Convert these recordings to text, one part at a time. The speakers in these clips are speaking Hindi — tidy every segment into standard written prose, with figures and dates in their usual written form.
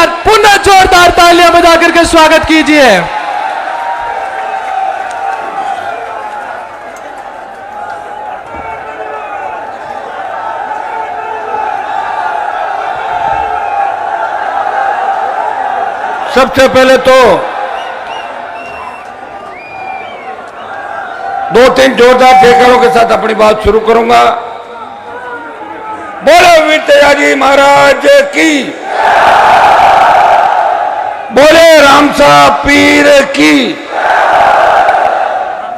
बार पुनः जोरदार तालियां बजा करके स्वागत कीजिए। सबसे पहले तो दो तीन जोरदार जयकारों के साथ अपनी बात शुरू करूंगा। बोलो वीर तेजाजी महाराज की, बोले रामसा पीर की,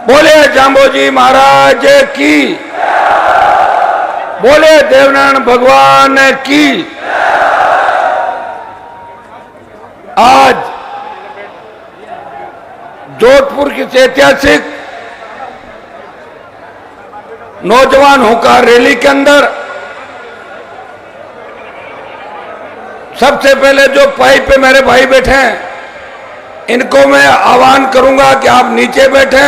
बोले जाम्बोजी महाराज की, बोले देवनारायण भगवान की। आज जोधपुर की ऐतिहासिक नौजवान होकर रैली के अंदर सबसे पहले जो पाइप पे मेरे भाई बैठे हैं, इनको मैं आह्वान करूंगा कि आप नीचे बैठे।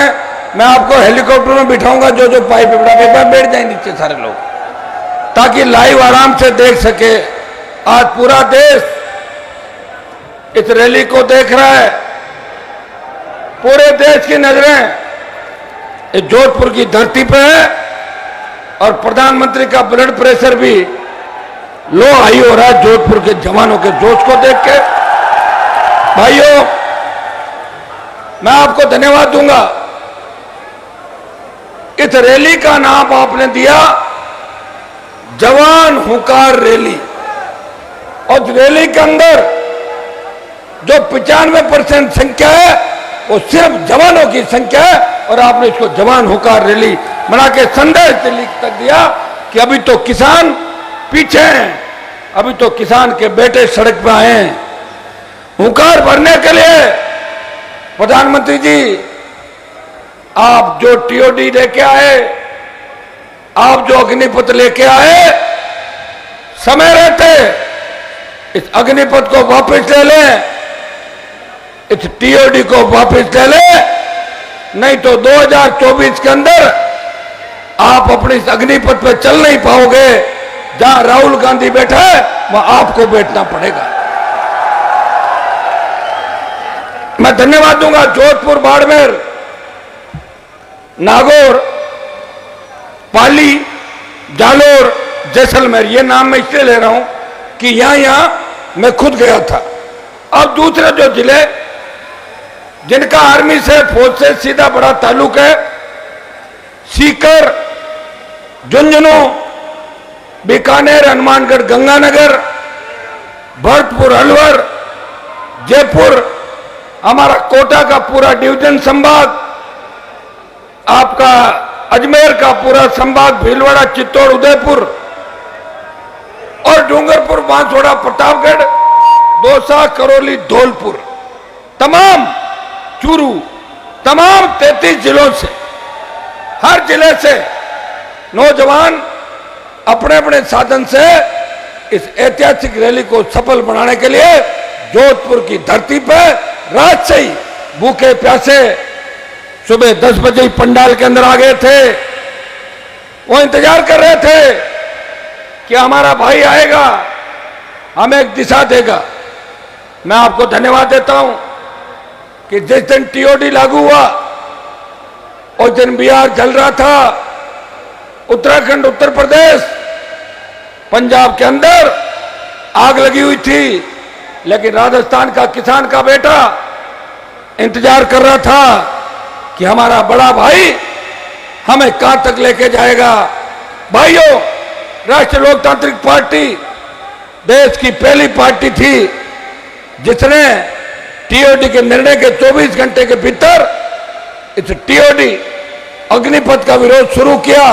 मैं आपको हेलीकॉप्टर में बिठाऊंगा, जो जो पाइप पे बैठ जाए नीचे सारे लोग, ताकि लाइव आराम से देख सके। आज पूरा देश इस रैली को देख रहा है। पूरे देश की नजरें इस जोधपुर की धरती पे है और प्रधानमंत्री का ब्लड प्रेशर भी लो हाई हो रहा है जोधपुर के जवानों के जोश को देख के। भाइयों, मैं आपको धन्यवाद दूंगा। इस रैली का नाम आपने दिया जवान हुंकार रैली, और रैली के अंदर जो 95% संख्या है वो सिर्फ जवानों की संख्या है, और आपने इसको जवान हुंकार रैली बना के संदेश दिल्ली तक दिया कि अभी तो किसान पीछे हैं, अभी तो किसान के बेटे सड़क पर आए हैं। हुंकार भरने के लिए प्रधानमंत्री जी, आप जो टीओडी लेके आए, आप जो अग्निपथ लेके आए, समय रहते इस अग्निपथ को वापस ले लें, इस टीओडी को वापस ले लें, नहीं तो 2024 के अंदर आप अपने इस अग्निपथ पे चल नहीं पाओगे। जहां राहुल गांधी बैठा है वहां आपको बैठना पड़ेगा। मैं धन्यवाद दूंगा जोधपुर, बाड़मेर, नागौर, पाली, जालोर, जैसलमेर, ये नाम मैं इसलिए ले रहा हूं कि यहां मैं खुद गया था। अब दूसरे जो जिले जिनका आर्मी से, फौज से सीधा बड़ा ताल्लुक है, सीकर, झुंझुनू, बीकानेर, हनुमानगढ़, गंगानगर, भरतपुर, अलवर, जयपुर, हमारा कोटा का पूरा डिवीजन संभाग, आपका अजमेर का पूरा संभाग, भीलवाड़ा, चित्तौड़, उदयपुर और डूंगरपुर, बांसवाड़ा, प्रतापगढ़, दौसा, करौली, धौलपुर, तमाम चूरू, तमाम 33 जिलों से, हर जिले से नौजवान अपने अपने साधन से इस ऐतिहासिक रैली को सफल बनाने के लिए जोधपुर की धरती पर रात से ही भूखे प्यासे सुबह 10 बजे ही पंडाल के अंदर आ गए थे। वो इंतजार कर रहे थे कि हमारा भाई आएगा, हमें एक दिशा देगा। मैं आपको धन्यवाद देता हूं कि जिस दिन टीओडी लागू हुआ उस दिन बिहार जल रहा था, उत्तराखंड, उत्तर प्रदेश, पंजाब के अंदर आग लगी हुई थी, लेकिन राजस्थान का किसान का बेटा इंतजार कर रहा था कि हमारा बड़ा भाई हमें कहां तक लेके जाएगा। भाइयों, राष्ट्रीय लोकतांत्रिक पार्टी देश की पहली पार्टी थी जिसने टीओडी के निर्णय के 24 घंटे के भीतर इस टीओडी अग्निपथ का विरोध शुरू किया।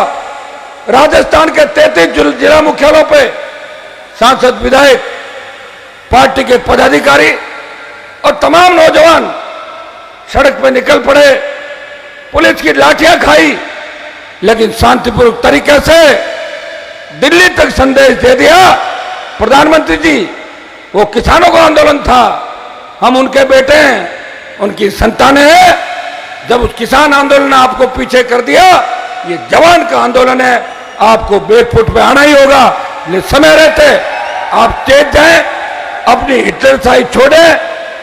राजस्थान के 33 जिला मुख्यालयों पे सांसद, विधायक, पार्टी के पदाधिकारी और तमाम नौजवान सड़क पे निकल पड़े। पुलिस की लाठियां खाई, लेकिन शांतिपूर्वक तरीके से दिल्ली तक संदेश दे दिया, प्रधानमंत्री जी, वो किसानों का आंदोलन था, हम उनके बेटे हैं, उनकी संतानें हैं। जब उस किसान आंदोलन ने आपको पीछे कर दिया, ये जवान का आंदोलन है, आपको बैकफुट पे आना ही होगा। लेकिन समय रहते आप चेत जाएं, अपनी हिटलरशाही छोड़े,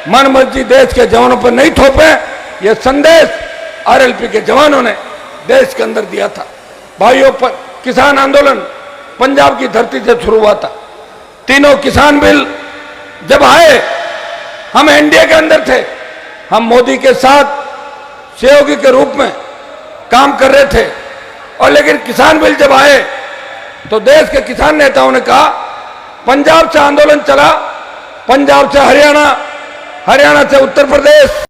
मन मर्जी देश के जवानों पर नहीं थोपे। यह संदेश आरएलपी के जवानों ने देश के अंदर दिया था। भाइयों, पर किसान आंदोलन पंजाब की धरती से शुरू हुआ था। तीनों किसान बिल जब आए, हम एनडीए के अंदर थे, हम मोदी के साथ सहयोगी के रूप में काम कर रहे थे। और लेकिन किसान बिल जब आए तो देश के किसान नेताओं ने कहा, पंजाब से आंदोलन चला, पंजाब से हरियाणा, हरियाणा से उत्तर प्रदेश,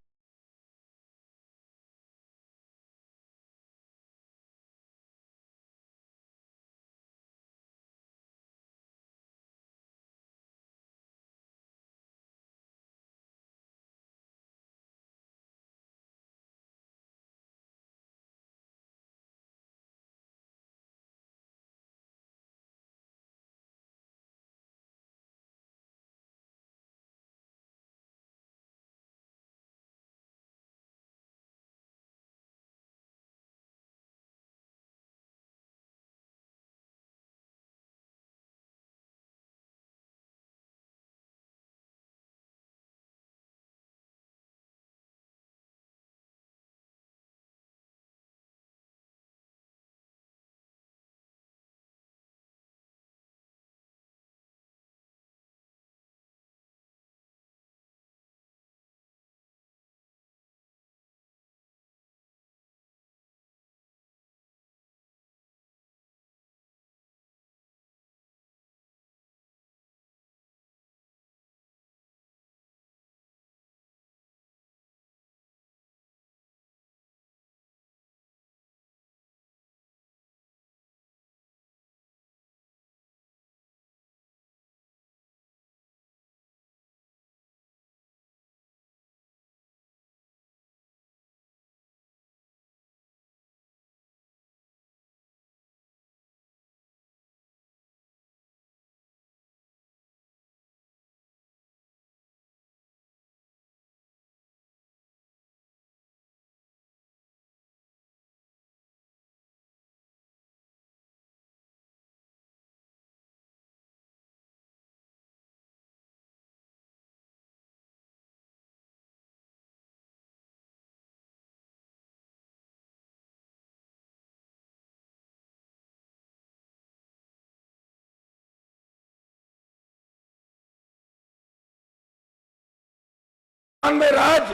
में राज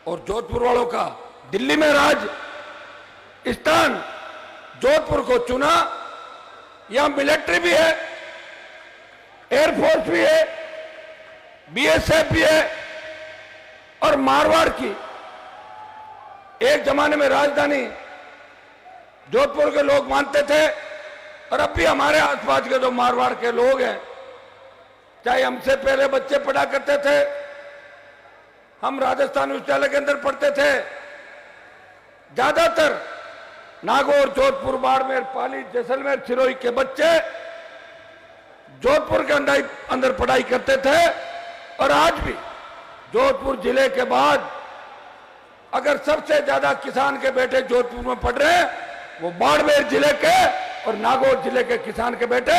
और जोधपुर वालों का दिल्ली में राज। स्थान जोधपुर को चुना, यहां मिलिट्री भी है, एयरफोर्स भी है, बीएसएफ भी है और मारवाड़ की एक जमाने में राजधानी जोधपुर के लोग मानते थे। और अब भी हमारे आसपास के जो मारवाड़ के लोग हैं, चाहे हमसे पहले बच्चे पढ़ा करते थे, हम राजस्थान विश्वविद्यालय के अंदर पढ़ते थे, ज्यादातर नागौर, जोधपुर, बाड़मेर, पाली, जैसलमेर, सिरोही के बच्चे जोधपुर के अंदर पढ़ाई करते थे। और आज भी जोधपुर जिले के बाद अगर सबसे ज्यादा किसान के बेटे जोधपुर में पढ़ रहे हैं, वो बाड़मेर जिले के और नागौर जिले के किसान के बेटे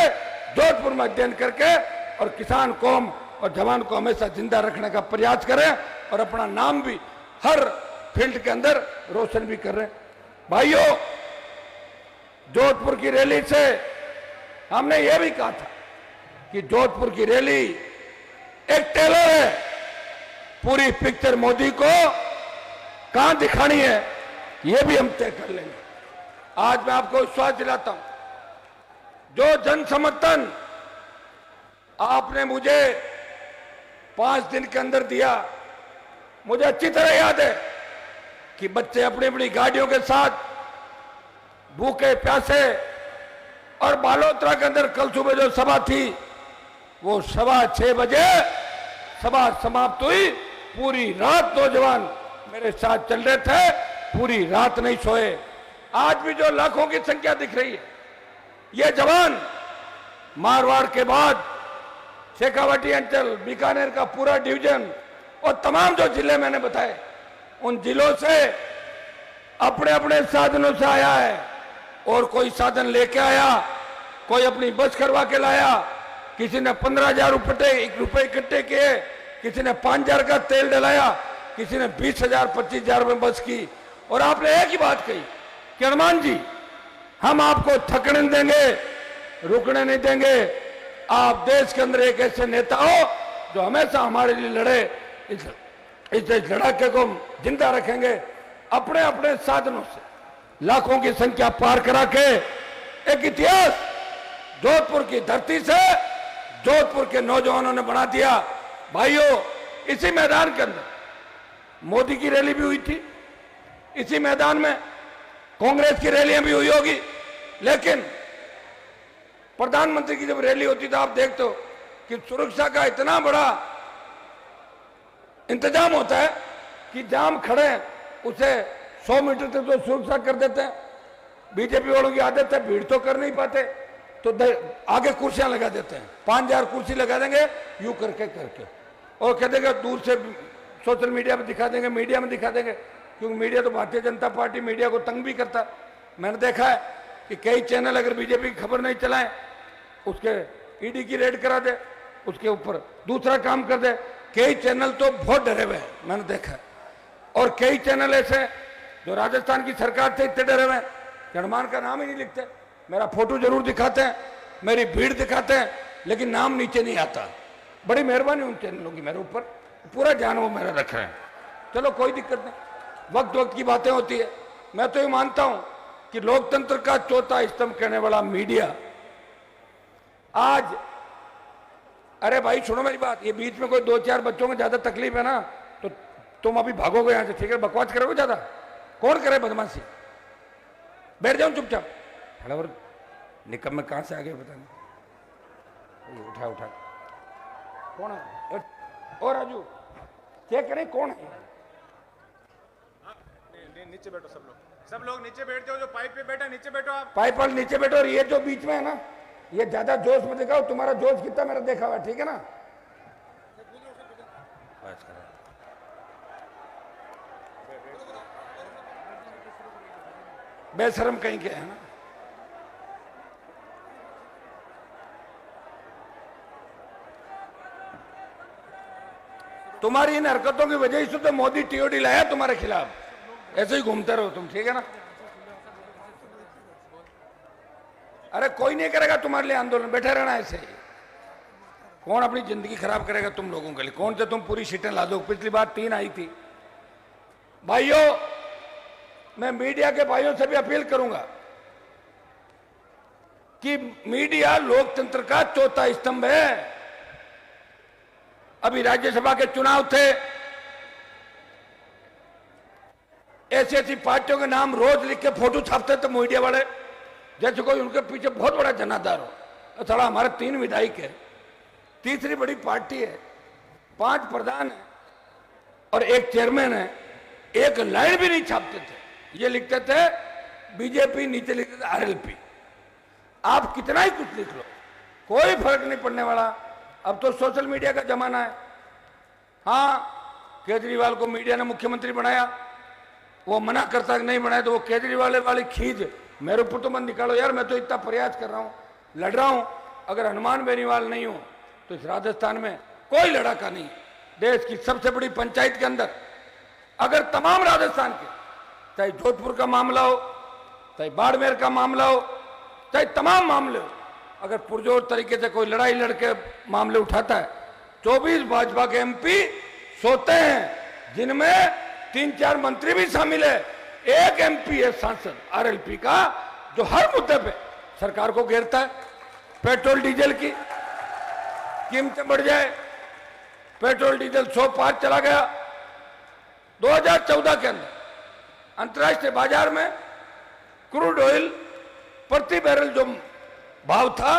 जोधपुर में अध्ययन करके और किसान कौम और जवान को हमेशा जिंदा रखने का प्रयास करें और अपना नाम भी हर फील्ड के अंदर रोशन भी कर रहे हैं। भाइयों, जोधपुर की रैली से हमने यह भी कहा था कि जोधपुर की रैली एक टेलर है, पूरी पिक्चर मोदी को कहां दिखानी है यह भी हम तय कर लेंगे। आज मैं आपको विश्वास दिलाता हूं, जो जन समर्थन आपने मुझे 5 दिन के अंदर दिया, मुझे अच्छी तरह याद है कि बच्चे अपनी अपनी गाड़ियों के साथ भूखे प्यासे, और बालोतरा के अंदर कल सुबह जो सभा थी वो 6:15 बजे सभा समाप्त हुई। पूरी रात नौजवान मेरे साथ चल रहे थे, पूरी रात नहीं सोए। आज भी जो लाखों की संख्या दिख रही है, ये जवान मारवाड़ के बाद शेखावाटी अंचल, बीकानेर का पूरा डिवीजन और तमाम जो जिले मैंने बताए, उन जिलों से अपने अपने साधनों से आया है। और कोई साधन लेके आया, कोई अपनी बस करवा के लाया, किसी ने 15,000 रुपए इकट्ठे किए, किसी ने 5,000 का तेल डलाया, किसी ने 20,000 25,000 में बस की। और आपने एक ही बात कही कि हनुमान जी हम आपको थकने नहीं देंगे, रुकने नहीं देंगे। आप देश के अंदर एक ऐसे नेता हो जो हमेशा हमारे लिए लड़े, इस लड़ाके को हम जिंदा रखेंगे। अपने अपने साधनों से लाखों की संख्या पार करा के एक इतिहास जोधपुर की धरती से जोधपुर के नौजवानों ने बना दिया। भाइयों, इसी मैदान के अंदर मोदी की रैली भी हुई थी, इसी मैदान में कांग्रेस की रैलियां भी हुई होगी, लेकिन प्रधानमंत्री की जब रैली होती तो आप देखते हो कि सुरक्षा का इतना बड़ा इंतजाम होता है कि जाम खड़े हैं उसे 100 मीटर तक तो सुरक्षा कर देते हैं। बीजेपी वालों की आदत है, भीड़ तो कर नहीं पाते तो आगे कुर्सियां लगा देते हैं, 5,000 कुर्सी लगा देंगे यूं करके और कह देंगे दूर से सोशल मीडिया में दिखा देंगे, मीडिया में दिखा देंगे, क्योंकि मीडिया तो भारतीय जनता पार्टी मीडिया को तंग भी करता है। मैंने देखा है कि कई चैनल अगर बीजेपी की खबर नहीं चलाएं, उसके ईडी की रेड करा दे, उसके ऊपर दूसरा काम कर दे। कई चैनल तो बहुत डरे हुए हैं, मैंने देखा है। और कई चैनल ऐसे जो राजस्थान की सरकार से इतने डरे हुए हैं कि हनुमान का नाम ही नहीं लिखते। मेरा फोटो जरूर दिखाते हैं, मेरी भीड़ दिखाते हैं, लेकिन नाम नीचे नहीं आता। बड़ी मेहरबानी उन चैनलों की, मेरे ऊपर पूरा ध्यान वो मेरा रख रहे हैं। चलो कोई दिक्कत नहीं, वक्त वक्त की बातें होती है। मैं तो ये मानता हूं कि लोकतंत्र का चौथा स्तंभ कहने वाला मीडिया आज, अरे भाई सुनो मेरी बात, ये बीच में कोई 2-4 बच्चों को ज्यादा तकलीफ है ना तो तुम अभी भागोगे यहां से, ठीक है? बकवास करोगे ज्यादा, कौन करे बदमाशी? बैठ जाओ चुपचाप। और निकम में कहां से आ गए पता नहीं। उठा उठा, कौन है? और राजू चेक करें कौन है। नीचे बैठो सब लोग नीचे बैठ जाओ। जो पाइप पे बैठा नीचे बैठो आप। पाइप पर नीचे बैठो। और ये जो बीच में है ना, ये ज्यादा जोश में दिखाओ, तुम्हारा जोश कितना मेरा देखा हुआ, ठीक है ना? बेशरम कहीं के है ना। तुम्हारी इन हरकतों की वजह से तो मोदी टीओडी लाया तुम्हारे खिलाफ। ऐसे ही घूमते रहो तुम, ठीक है ना? अरे कोई नहीं करेगा तुम्हारे लिए आंदोलन, बैठे रहना ऐसे ही। कौन अपनी जिंदगी खराब करेगा तुम लोगों के लिए? कौन से तुम पूरी सीटें ला दो? पिछली बार 3 आई थी। भाइयों, मैं मीडिया के भाइयों से भी अपील करूंगा कि मीडिया लोकतंत्र का चौथा स्तंभ है। अभी राज्यसभा के चुनाव थे, ऐसी ऐसी पार्टियों के नाम रोज लिख के फोटो छापते थे मीडिया वाले, जैसे कोई उनके पीछे बहुत बड़ा जनाधार हो। थोड़ा हमारे 3 विधायक है, तीसरी बड़ी पार्टी है, 5 प्रधान है और 1 चेयरमैन है, एक लाइन भी नहीं छापते थे। ये लिखते थे बीजेपी, नीचे लिखते थे आरएलपी। आप कितना ही कुछ लिख लो, कोई फर्क नहीं पड़ने वाला। अब तो सोशल मीडिया का जमाना है। हाँ, केजरीवाल को मीडिया ने मुख्यमंत्री बनाया, वो मना करता है नहीं बनाया, तो वो केजरीवाल वाली खींच मेरे ऊपर तो मत निकालो यार। मैं तो इतना प्रयास कर रहा हूं, लड़ रहा हूं। अगर हनुमान बेनीवाल नहीं हो तो इस राजस्थान में कोई लड़ाका नहीं। देश की सबसे बड़ी पंचायत के अंदर अगर तमाम राजस्थान के, चाहे जोधपुर का मामला हो, चाहे बाड़मेर का मामला हो, चाहे तमाम मामले हो, अगर पुरजोर तरीके से कोई लड़ाई लड़के मामले उठाता है, 24 भाजपा के एमपी सोते हैं, जिनमें 3-4 मंत्री भी शामिल है। एक एमपी है सांसद आरएलपी का, जो हर मुद्दे पे सरकार को घेरता है। पेट्रोल डीजल की कीमतें बढ़ जाए, पेट्रोल डीजल 100 पार चला गया। 2014 के अंदर अंतर्राष्ट्रीय बाजार में क्रूड ऑयल प्रति बैरल जो भाव था,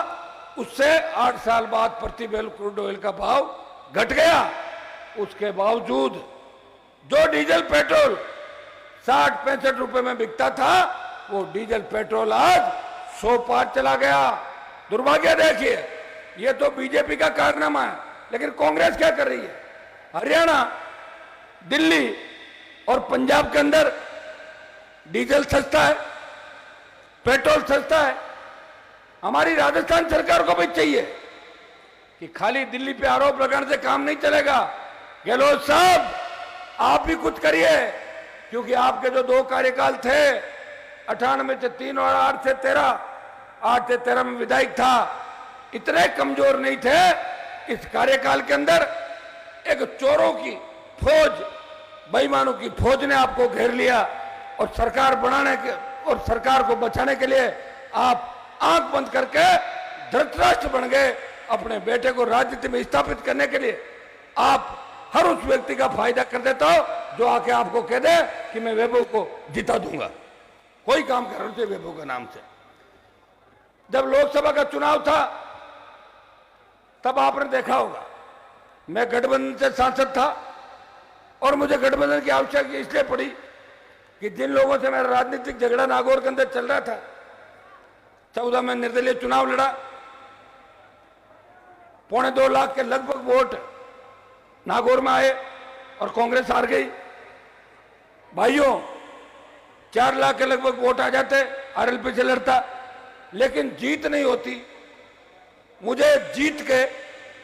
उससे 8 साल बाद प्रति बैरल क्रूड ऑयल का भाव घट गया। उसके बावजूद जो डीजल पेट्रोल 60-65 रुपए में बिकता था, वो डीजल पेट्रोल आज 100 पार चला गया। दुर्भाग्य देखिए, ये तो बीजेपी का कारनामा है, लेकिन कांग्रेस क्या कर रही है? हरियाणा, दिल्ली और पंजाब के अंदर डीजल सस्ता है, पेट्रोल सस्ता है। हमारी राजस्थान सरकार को भी चाहिए कि खाली दिल्ली पे आरोप लगाने से काम नहीं चलेगा। गहलोत साहब, आप भी कुछ करिए, क्योंकि आपके जो 2 कार्यकाल थे, 98 से 3 और 8 से 13, 8 से 13 में विधायक था, इतने कमजोर नहीं थे। इस कार्यकाल के अंदर एक चोरों की फौज, बेईमानों की फौज ने आपको घेर लिया और सरकार बनाने के और सरकार को बचाने के लिए आप आंख बंद करके धृतराष्ट्र बन गए। अपने बेटे को राजनीति में स्थापित करने के लिए आप हर उस व्यक्ति का फायदा कर देता हो जो आके आपको कह दे कि मैं वैभव को जिता दूंगा। कोई काम कर रहे थे वैभव के नाम से। जब लोकसभा का चुनाव था तब आपने देखा होगा, मैं गठबंधन से सांसद था और मुझे गठबंधन की आवश्यकता इसलिए पड़ी कि जिन लोगों से मेरा राजनीतिक झगड़ा नागौर के अंदर चल रहा था, 14 में निर्दलीय चुनाव लड़ा, 2.25 लाख के लगभग वोट नागौर में आए और कांग्रेस हार गई। भाइयों, 4 लाख के लगभग वोट आ जाते, आरएलपी से लड़ता, लेकिन जीत नहीं होती। मुझे जीत के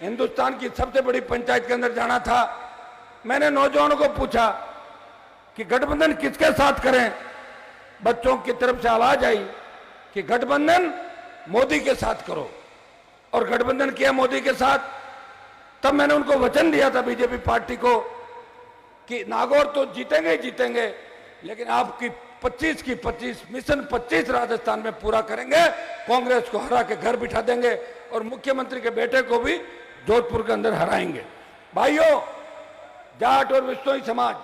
हिंदुस्तान की सबसे बड़ी पंचायत के अंदर जाना था। मैंने नौजवानों को पूछा कि गठबंधन किसके साथ करें। बच्चों की तरफ से आवाज आई कि गठबंधन मोदी के साथ करो, और गठबंधन किया मोदी के साथ। तब मैंने उनको वचन दिया था बीजेपी पार्टी को कि नागौर तो जीतेंगे ही जीतेंगे, लेकिन आपकी 25 की 25 मिशन 25 राजस्थान में पूरा करेंगे, कांग्रेस को हरा के घर बिठा देंगे और मुख्यमंत्री के बेटे को भी जोधपुर के अंदर हराएंगे। भाइयों, जाट और विश्नोई समाज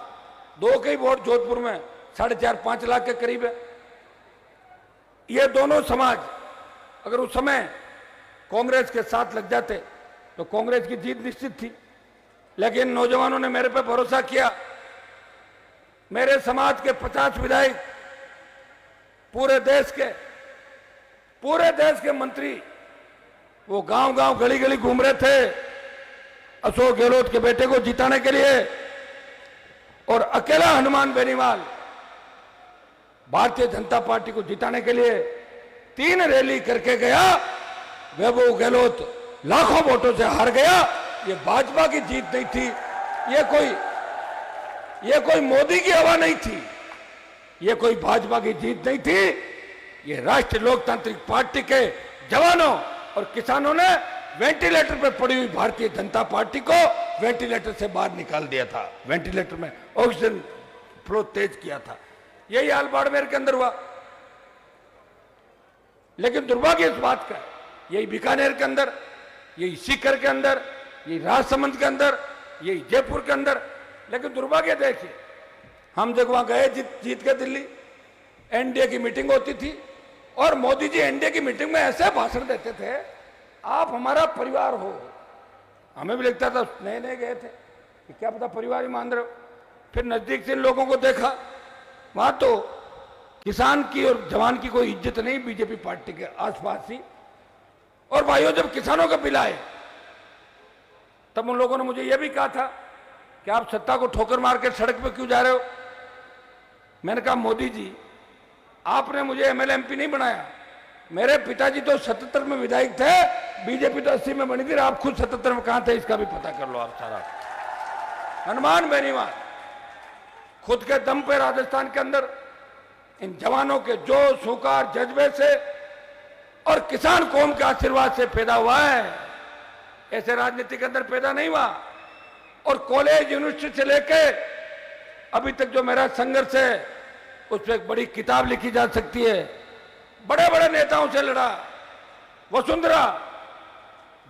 2 के ही वोट जोधपुर में 4.5-5 लाख के करीब है। ये दोनों समाज अगर उस समय कांग्रेस के साथ लग जाते तो कांग्रेस की जीत निश्चित थी, लेकिन नौजवानों ने मेरे पे भरोसा किया। मेरे समाज के 50 विधायक, पूरे देश के मंत्री, वो गांव-गांव गली-गली घूम रहे थे अशोक गहलोत के बेटे को जिताने के लिए, और अकेला हनुमान बेनीवाल भारतीय जनता पार्टी को जिताने के लिए 3 रैली करके गया। वैभव गहलोत लाखों वोटों से हार गया। ये भाजपा की जीत नहीं थी, ये कोई मोदी की हवा नहीं थी, ये कोई भाजपा की जीत नहीं थी। ये राष्ट्रीय लोकतांत्रिक पार्टी के जवानों और किसानों ने वेंटिलेटर पर पड़ी हुई भारतीय जनता पार्टी को वेंटिलेटर से बाहर निकाल दिया था। वेंटिलेटर में ऑक्सीजन फ्लो तेज किया था। यही हाल बाड़मेर के अंदर हुआ। लेकिन दुर्भाग्य इस बात का, यही बीकानेर के अंदर, यही सीकर के अंदर, यही राजसमंद के अंदर, यही जयपुर के अंदर। लेकिन दुर्भाग्य देखिए, हम जब वहां गए जीत के दिल्ली, एनडीए की मीटिंग होती थी और मोदी जी एनडीए की मीटिंग में ऐसे भाषण देते थे, आप हमारा परिवार हो। हमें भी लगता था, नए नए गए थे कि क्या पता परिवार ही मान रहे हो। फिर नजदीक से इन लोगों को देखा, वहां तो किसान की और जवान की कोई इज्जत नहीं, बीजेपी पार्टी के आसपास ही। और भाइयों, जब किसानों का बिल आए तब उन लोगों ने मुझे यह भी कहा था कि आप सत्ता को ठोकर मार के सड़क पे क्यों जा रहे हो। मैंने कहा, मोदी जी, आपने मुझे एमएलए एमपी नहीं बनाया। मेरे पिताजी तो 77 में विधायक थे, बीजेपी तो 80 में बनी थी। आप खुद 77 में कहां थे, इसका भी पता कर लो आप सारा। हनुमान बेनीवाल खुद के दम पे राजस्थान के अंदर इन जवानों के जोश, हुंकार, जज्बे से और किसान कौम के आशीर्वाद से पैदा हुआ है। ऐसे राजनीति के अंदर पैदा नहीं हुआ। और कॉलेज, यूनिवर्सिटी से लेके अभी तक जो मेरा संघर्ष है, उस पर एक बड़ी किताब लिखी जा सकती है। बड़े बड़े नेताओं से लड़ा। वसुंधरा,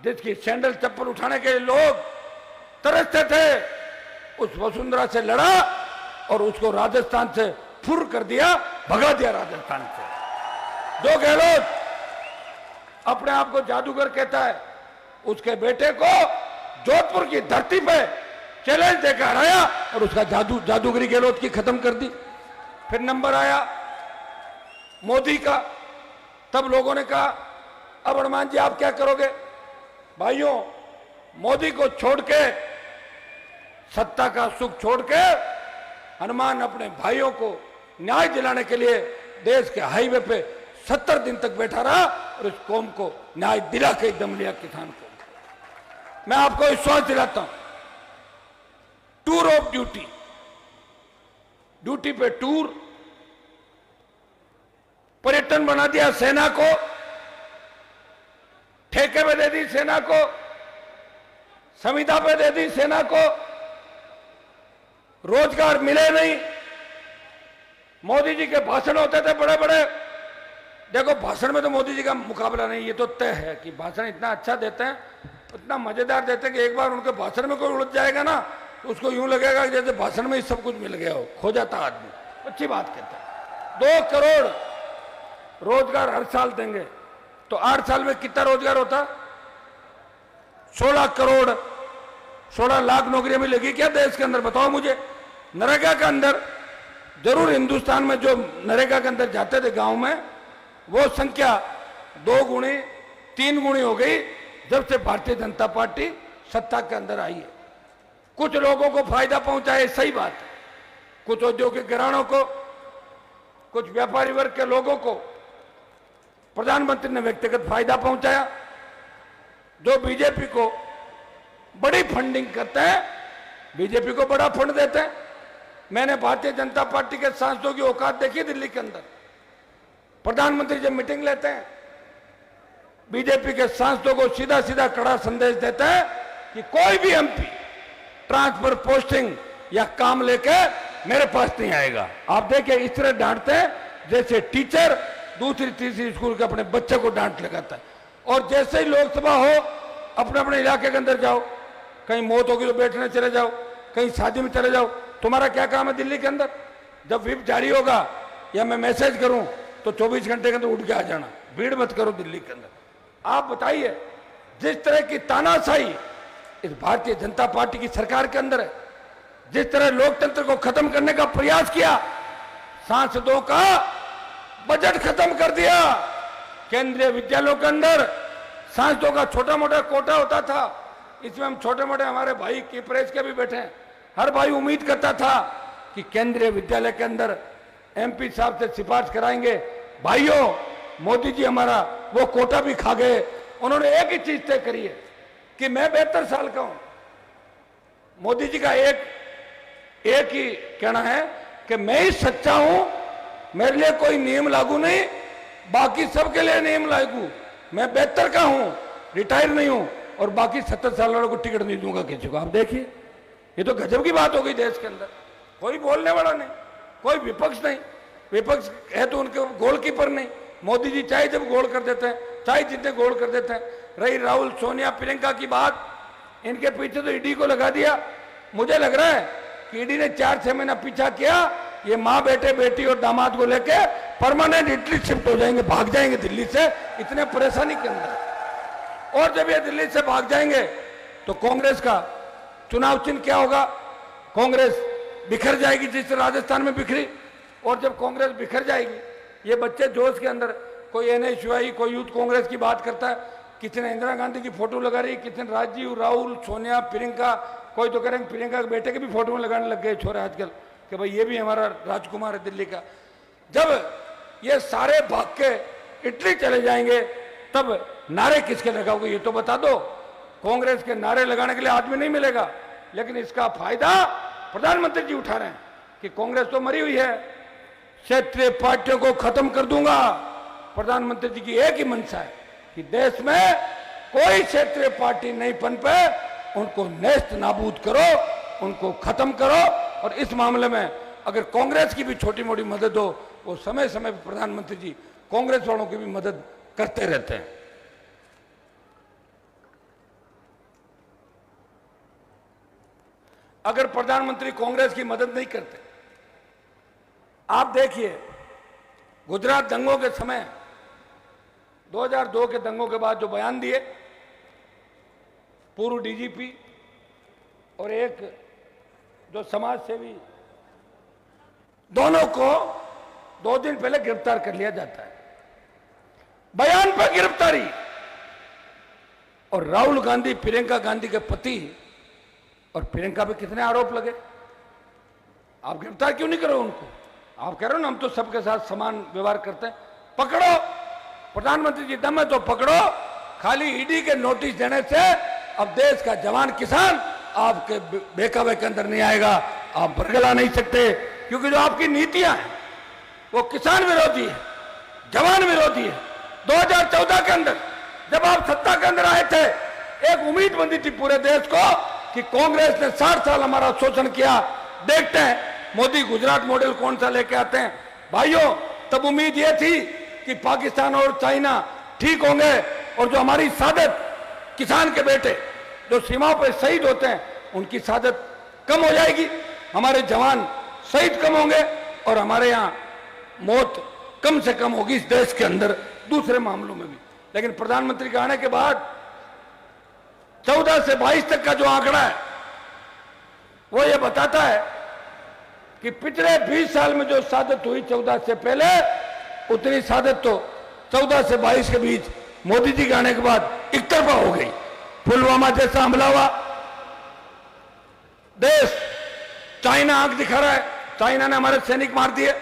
जिसकी सैंडल चप्पल उठाने के लिए लोग तरसते थे, उस वसुंधरा से लड़ा और उसको राजस्थान से फुर कर दिया, भगा दिया राजस्थान से। जो गहलोत अपने आप को जादूगर कहता है, उसके बेटे को जोधपुर की धरती पे चैलेंज देकर हराया और उसका जादूगरी गहलोत की खत्म कर दी। फिर नंबर आया मोदी का, तब लोगों ने कहा, अब हनुमान जी आप क्या करोगे। भाइयों, मोदी को छोड़ के, सत्ता का सुख छोड़ के, हनुमान अपने भाइयों को न्याय दिलाने के लिए देश के हाईवे पे 70 दिन तक बैठा रहा और इस कौम को न्याय दिला के दम लिया किसान को। मैं आपको विश्वास दिलाता हूं, टूर ऑफ ड्यूटी, ड्यूटी पे टूर, पर्यटन बना दिया सेना को, ठेके पे दे दी सेना को, संविदा पे दे दी सेना को, रोजगार मिले नहीं। मोदी जी के भाषण होते थे बड़े बड़े, देखो भाषण में तो मोदी जी का मुकाबला नहीं, ये तो तय है कि भाषण इतना अच्छा देते हैं, इतना मजेदार देते हैं कि एक बार उनके भाषण में कोई उलझ जाएगा ना तो उसको यूं लगेगा कि जैसे भाषण में ही सब कुछ मिल गया हो, खो जाता आदमी। अच्छी बात कहते हैं। 2 करोड़ रोजगार हर साल देंगे, तो 8 साल में कितना रोजगार होता? 16 करोड़, 16 लाख नौकरियां मिलेगी क्या देश के अंदर? बताओ मुझे। नरेगा के अंदर, जरूर हिंदुस्तान में जो नरेगा के अंदर जाते थे गांव में, वो संख्या 2 गुणी 3 गुणी हो गई जब से भारतीय जनता पार्टी सत्ता के अंदर आई है। कुछ लोगों को फायदा पहुंचाए, सही बात है, कुछ औद्योगिक घरानों को, कुछ व्यापारी वर्ग के लोगों को प्रधानमंत्री ने व्यक्तिगत फायदा पहुंचाया। जो बीजेपी को बड़ी फंडिंग करते हैं, बीजेपी को बड़ा फंड देते हैं। मैंने भारतीय जनता पार्टी के सांसदों की औकात देखी दिल्ली के अंदर। प्रधानमंत्री जब मीटिंग लेते हैं, बीजेपी के सांसदों को सीधा सीधा कड़ा संदेश देते हैं कि कोई भी एमपी ट्रांसफर, पोस्टिंग या काम लेके मेरे पास नहीं आएगा। आप देखिए, इस तरह डांटते हैं जैसे टीचर दूसरी तीसरी स्कूल के अपने बच्चे को डांट लगाता है। और जैसे ही लोकसभा हो, अपने अपने इलाके के अंदर जाओ, कहीं मौत होगी तो बैठने चले जाओ, कहीं शादी में चले जाओ। तुम्हारा क्या काम है दिल्ली के अंदर? जब व्हिप जारी होगा या मैं मैसेज करूं तो 24 घंटे के अंदर उठ के आ जाना, भीड़ मत करो दिल्ली के अंदर। आप बताइए, जिस तरह की तानाशाही इस भारतीय जनता पार्टी की सरकार के अंदर है, जिस तरह लोकतंत्र को खत्म करने का प्रयास किया, सांसदों का बजट खत्म कर दिया। केंद्रीय विद्यालयों के अंदर सांसदों का छोटा मोटा कोटा होता था, इसमें हम छोटे मोटे, हमारे भाई की प्रेस के भी बैठे हैं, हर भाई उम्मीद करता था कि केंद्रीय विद्यालय के अंदर एमपी साहब से सिफारिश कराएंगे। भाइयों, मोदी जी हमारा वो कोटा भी खा गए। उन्होंने एक ही चीज तय करी है कि मैं 72 साल का हूं। मोदी जी का एक ही कहना है कि मैं ही सच्चा हूं, मेरे लिए कोई नियम लागू नहीं, बाकी सबके लिए नियम लागू। मैं 72 का हूं, रिटायर नहीं हूं, और बाकी 70 साल वालों को टिकट नहीं दूंगा किसी को। आप देखिए, ये तो गजब की बात हो गई देश के अंदर। कोई बोलने वाला नहीं, कोई विपक्ष नहीं। विपक्ष है तो उनके गोलकीपर नहीं। मोदी जी चाहे जब गोल कर देते हैं, चाहे जितने गोल कर देते हैं। रही राहुल, सोनिया, प्रियंका की बात, इनके पीछे तो ईडी को लगा दिया। मुझे लग रहा है कि ईडी ने 4-6 महीना पीछा किया, ये माँ, बेटे, बेटी और दामाद को लेके परमानेंट इटली शिफ्ट हो जाएंगे, भाग जाएंगे दिल्ली से, इतने परेशानी के अंदर। और जब ये दिल्ली से भाग जाएंगे तो कांग्रेस का चुनाव चिन्ह क्या होगा? कांग्रेस बिखर जाएगी, जिस राजस्थान में बिखरी। और जब कांग्रेस बिखर जाएगी, ये बच्चे जोश के अंदर, कोई एनएसयूआई, कोई यूथ कांग्रेस की बात करता है, किसी ने इंदिरा गांधी की फोटो लगा रही, किसी ने राजीव, राहुल, सोनिया, प्रियंका, कोई तो कह रहे हैं प्रियंका के बेटे के भी फोटो में लगाने लग गए छोरे आजकल कि भाई ये भी हमारा राजकुमार है दिल्ली का। जब ये सारे भाग के इटली चले जाएंगे, तब नारे किसके लगाओगे ये तो बता दो। कांग्रेस के नारे लगाने के लिए आदमी नहीं मिलेगा, लेकिन इसका फायदा प्रधानमंत्री जी उठा रहे हैं कि कांग्रेस तो मरी हुई है, क्षेत्रीय पार्टियों को खत्म कर दूंगा। प्रधानमंत्री जी की एक ही मंशा है कि देश में कोई क्षेत्रीय पार्टी नहीं पनपे, उनको नेस्त नाबूद करो, उनको खत्म करो। और इस मामले में अगर कांग्रेस की भी छोटी मोटी मदद हो, वो समय समय पर प्रधानमंत्री जी कांग्रेस वालों की भी मदद करते रहते हैं। अगर प्रधानमंत्री कांग्रेस की मदद नहीं करते, आप देखिए गुजरात दंगों के समय, 2002 के दंगों के बाद जो बयान दिए पूर्व डीजीपी और एक जो समाज सेवी, दोनों को 2 दिन पहले गिरफ्तार कर लिया जाता है, बयान पर गिरफ्तारी। और राहुल गांधी, प्रियंका गांधी के पति, और प्रियंका पे कितने आरोप लगे, आप गिरफ्तार क्यों नहीं करो उनको? आप कह रहे हो ना हम तो सबके साथ समान व्यवहार करते हैं, पकड़ो। प्रधानमंत्री जी दम है तो पकड़ो। खाली ईडी के नोटिस देने से अब देश का जवान किसान आपके बेकाबे के अंदर नहीं आएगा, आप बरगला नहीं सकते, क्योंकि जो आपकी नीतियां हैं वो किसान विरोधी है, जवान विरोधी है। 2014 के अंदर जब आप सत्ता के अंदर आए थे, एक उम्मीद बंदी थी पूरे देश को कि कांग्रेस ने 60 साल हमारा शोषण किया, देखते हैं मोदी गुजरात मॉडल कौन सा लेके आते हैं। भाइयों, तब उम्मीद ये थी कि पाकिस्तान और चाइना ठीक होंगे और जो हमारी सादत किसान के बेटे जो सीमाओं पर शहीद होते हैं उनकी सादत कम हो जाएगी, हमारे जवान शहीद कम होंगे और हमारे यहाँ मौत कम से कम होगी इस देश के अंदर, दूसरे मामलों में भी। लेकिन प्रधानमंत्री के आने के बाद 14 से 22 तक का जो आंकड़ा है वो ये बताता है कि पिछले 20 साल में जो सादत हुई 14 से पहले, उतनी सादत तो 14 से 22 के बीच मोदी जी के आने के बाद एक तरफा हो गई। पुलवामा जैसा हमला हुआ, देश चाइना आंख दिखा रहा है, चाइना ने हमारे सैनिक मार दिए,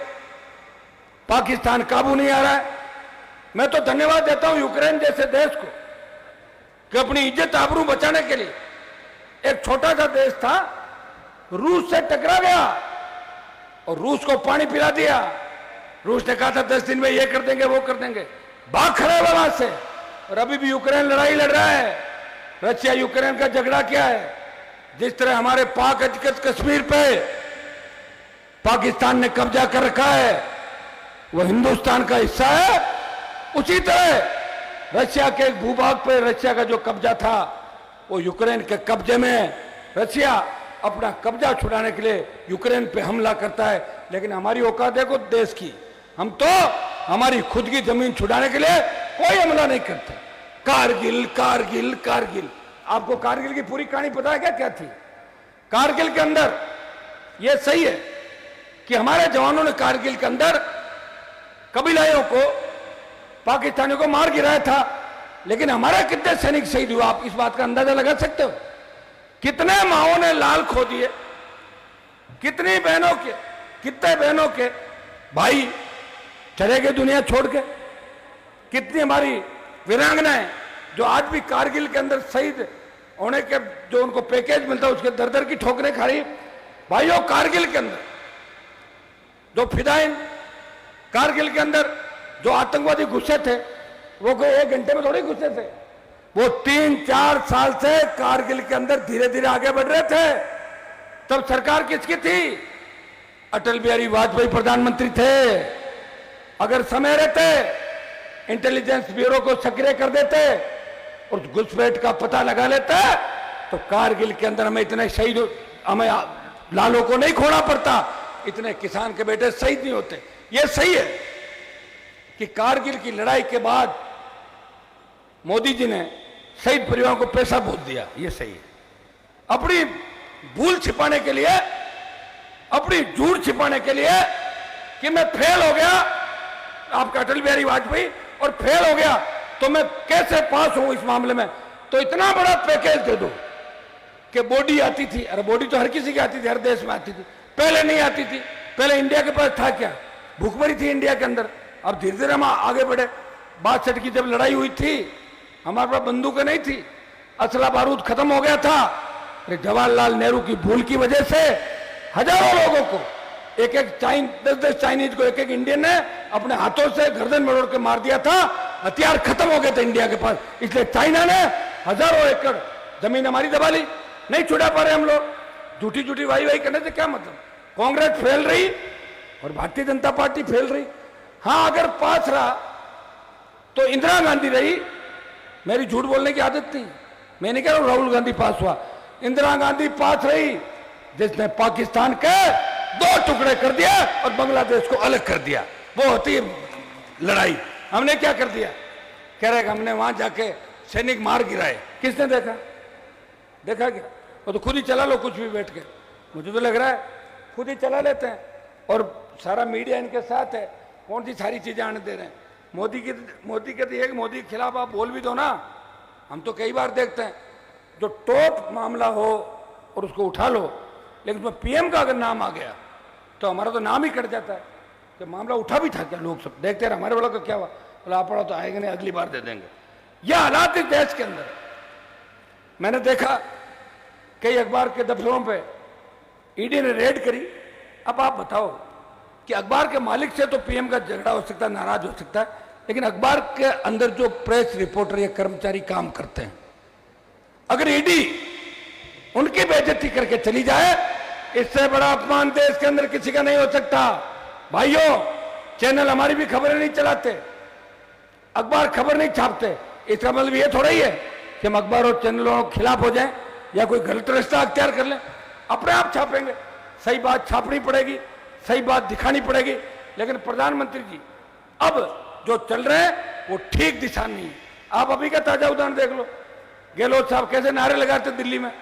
पाकिस्तान काबू नहीं आ रहा है। मैं तो धन्यवाद देता हूं यूक्रेन जैसे देश को कि अपनी इज्जत आबरू बचाने के लिए एक छोटा सा देश था, रूस से टकरा गया और रूस को पानी पिला दिया। रूस ने कहा था 10 दिन में ये कर देंगे वो कर देंगे, भाग खड़े वहां से, और अभी भी यूक्रेन लड़ाई लड़ रहा है। रशिया यूक्रेन का झगड़ा क्या है? जिस तरह हमारे पाक अधिकृत कश्मीर पे पाकिस्तान ने कब्जा कर रखा है, वह हिंदुस्तान का हिस्सा है, उसी तरह रशिया के भूभाग पर रशिया का जो कब्जा था वो यूक्रेन के कब्जे में, रशिया अपना कब्जा छुड़ाने के लिए यूक्रेन पे हमला करता है। लेकिन हमारी औकात देखो देश की, हम तो हमारी खुद की जमीन छुड़ाने के लिए कोई हमला नहीं करते। कारगिल कारगिल कारगिल, आपको कारगिल की पूरी कहानी पता है क्या क्या थी? कारगिल के अंदर यह सही है कि हमारे जवानों ने कारगिल के अंदर कबीलाइयों को, पाकिस्तानियों को मार गिराया था, लेकिन हमारे कितने सैनिक शहीद हुआ आप इस बात का अंदाजा लगा सकते हो? कितने माओं ने लाल खो दिए, कितनी बहनों के, कितने बहनों के भाई चले गए दुनिया छोड़ के, कितनी हमारी वीरांगनाएं जो आज भी कारगिल के अंदर शहीद होने के जो उनको पैकेज मिलता है उसके दर दर की ठोकरें खा रही। भाइयों, कारगिल के अंदर जो फिदाइन, कारगिल के अंदर जो आतंकवादी घुसे थे, वो कोई 1 घंटे में थोड़ी घुसे थे, वो 3-4 साल से कारगिल के अंदर धीरे धीरे आगे बढ़ रहे थे। तब सरकार किसकी थी? अटल बिहारी वाजपेयी प्रधानमंत्री थे। अगर समय रहते इंटेलिजेंस ब्यूरो को सक्रिय कर देते और घुसपैठ का पता लगा लेते तो कारगिल के अंदर हमें इतने शहीद, हमें लालों को नहीं खोना पड़ता, इतने किसान के बेटे शहीद नहीं होते। यह सही है कि कारगिल की लड़ाई के बाद मोदी जी ने शहीद परिवारों को पैसा भेज दिया, यह सही है। अपनी भूल छिपाने के लिए, अपनी झूठ छिपाने के लिए कि मैं फेल हो गया, आपका अटल बिहारी वाजपेयी, और फेल हो गया तो मैं कैसे पास हूं इस मामले में, तो इतना बड़ा पैकेज दे दो कि बॉडी आती थी। अरे बॉडी तो हर किसी की आती थी, हर देश में आती थी, पहले नहीं आती थी। पहले इंडिया के पास था क्या? भूखमरी थी इंडिया के अंदर। अब धीरे धीरे हम आगे बढ़े। 62 की जब लड़ाई हुई थी, हमारे पास बंदूकें नहीं थी, असला बारूद खत्म हो गया था। जवाहरलाल नेहरू की भूल की वजह से हजारों लोगों को, एक 10 चाइनीज को, एक इंडियन ने अपने हाथों से गर्दन मरोड़ के मार दिया था। हथियार खत्म हो गए थे इंडिया के पास, इसलिए चाइना ने हजारों एकड़ जमीन हमारी दबा ली। नहीं छुड़ा पा रहे हम लोग। झूठी झूठी वाई वाई करने से क्या मतलब? कांग्रेस फेल रही और भारतीय जनता पार्टी फेल रही। हाँ, अगर पास रहा तो इंदिरा गांधी रही। मेरी झूठ बोलने की आदत नहीं, मैं नहीं कह रहा हूं राहुल गांधी पास हुआ। इंदिरा गांधी पास रही जिसने पाकिस्तान के 2 टुकड़े कर दिया और बांग्लादेश को अलग कर दिया। वो होती है लड़ाई। हमने क्या कर दिया? कह रहे कि हमने वहां जाके सैनिक मार गिराए। किसने देखा? देखा क्या? वो तो खुद ही चला लो कुछ भी बैठ के। मुझे तो लग रहा है खुद ही चला लेते हैं और सारा मीडिया इनके साथ है। कौन सी सारी चीजें आने दे रहे हैं? मोदी के खिलाफ आप बोल भी दो ना। हम तो कई बार देखते हैं जो टॉप मामला हो और उसको उठा लो, लेकिन उसमें पीएम का अगर नाम आ गया तो हमारा तो नाम ही कट जाता है कि मामला उठा भी था क्या। लोग सब देखते रहे हमारे वालों का क्या हुआ, बोला पड़ा तो आएगा नहीं, अगली बार दे देंगे। यह हालात इस देश के अंदर। मैंने देखा कई अखबार के दफ्तरों पे ईडी ने रेड करी। अब आप बताओ कि अखबार के मालिक से तो पीएम का झगड़ा हो सकता है, नाराज हो सकता है, लेकिन अखबार के अंदर जो प्रेस रिपोर्टर या कर्मचारी काम करते हैं, अगर ईडी उनकी बेइज्जती करके चली जाए, इससे बड़ा अपमान देश के अंदर किसी का नहीं हो सकता। भाइयों, चैनल हमारी भी खबरें नहीं चलाते, अखबार खबर नहीं छापते, इसका मतलब ये थोड़ा ही है कि हम अखबार और चैनलों के खिलाफ हो जाएं या कोई गलत रास्ता अख्तियार कर लें। अपने आप छापेंगे, सही बात छापनी पड़ेगी, सही बात दिखानी पड़ेगी। लेकिन प्रधानमंत्री जी अब जो चल रहे हैं वो ठीक दिशा नहीं है। आप अभी का ताजा उदाहरण देख लो, गहलोत साहब कैसे नारे लगाते दिल्ली में,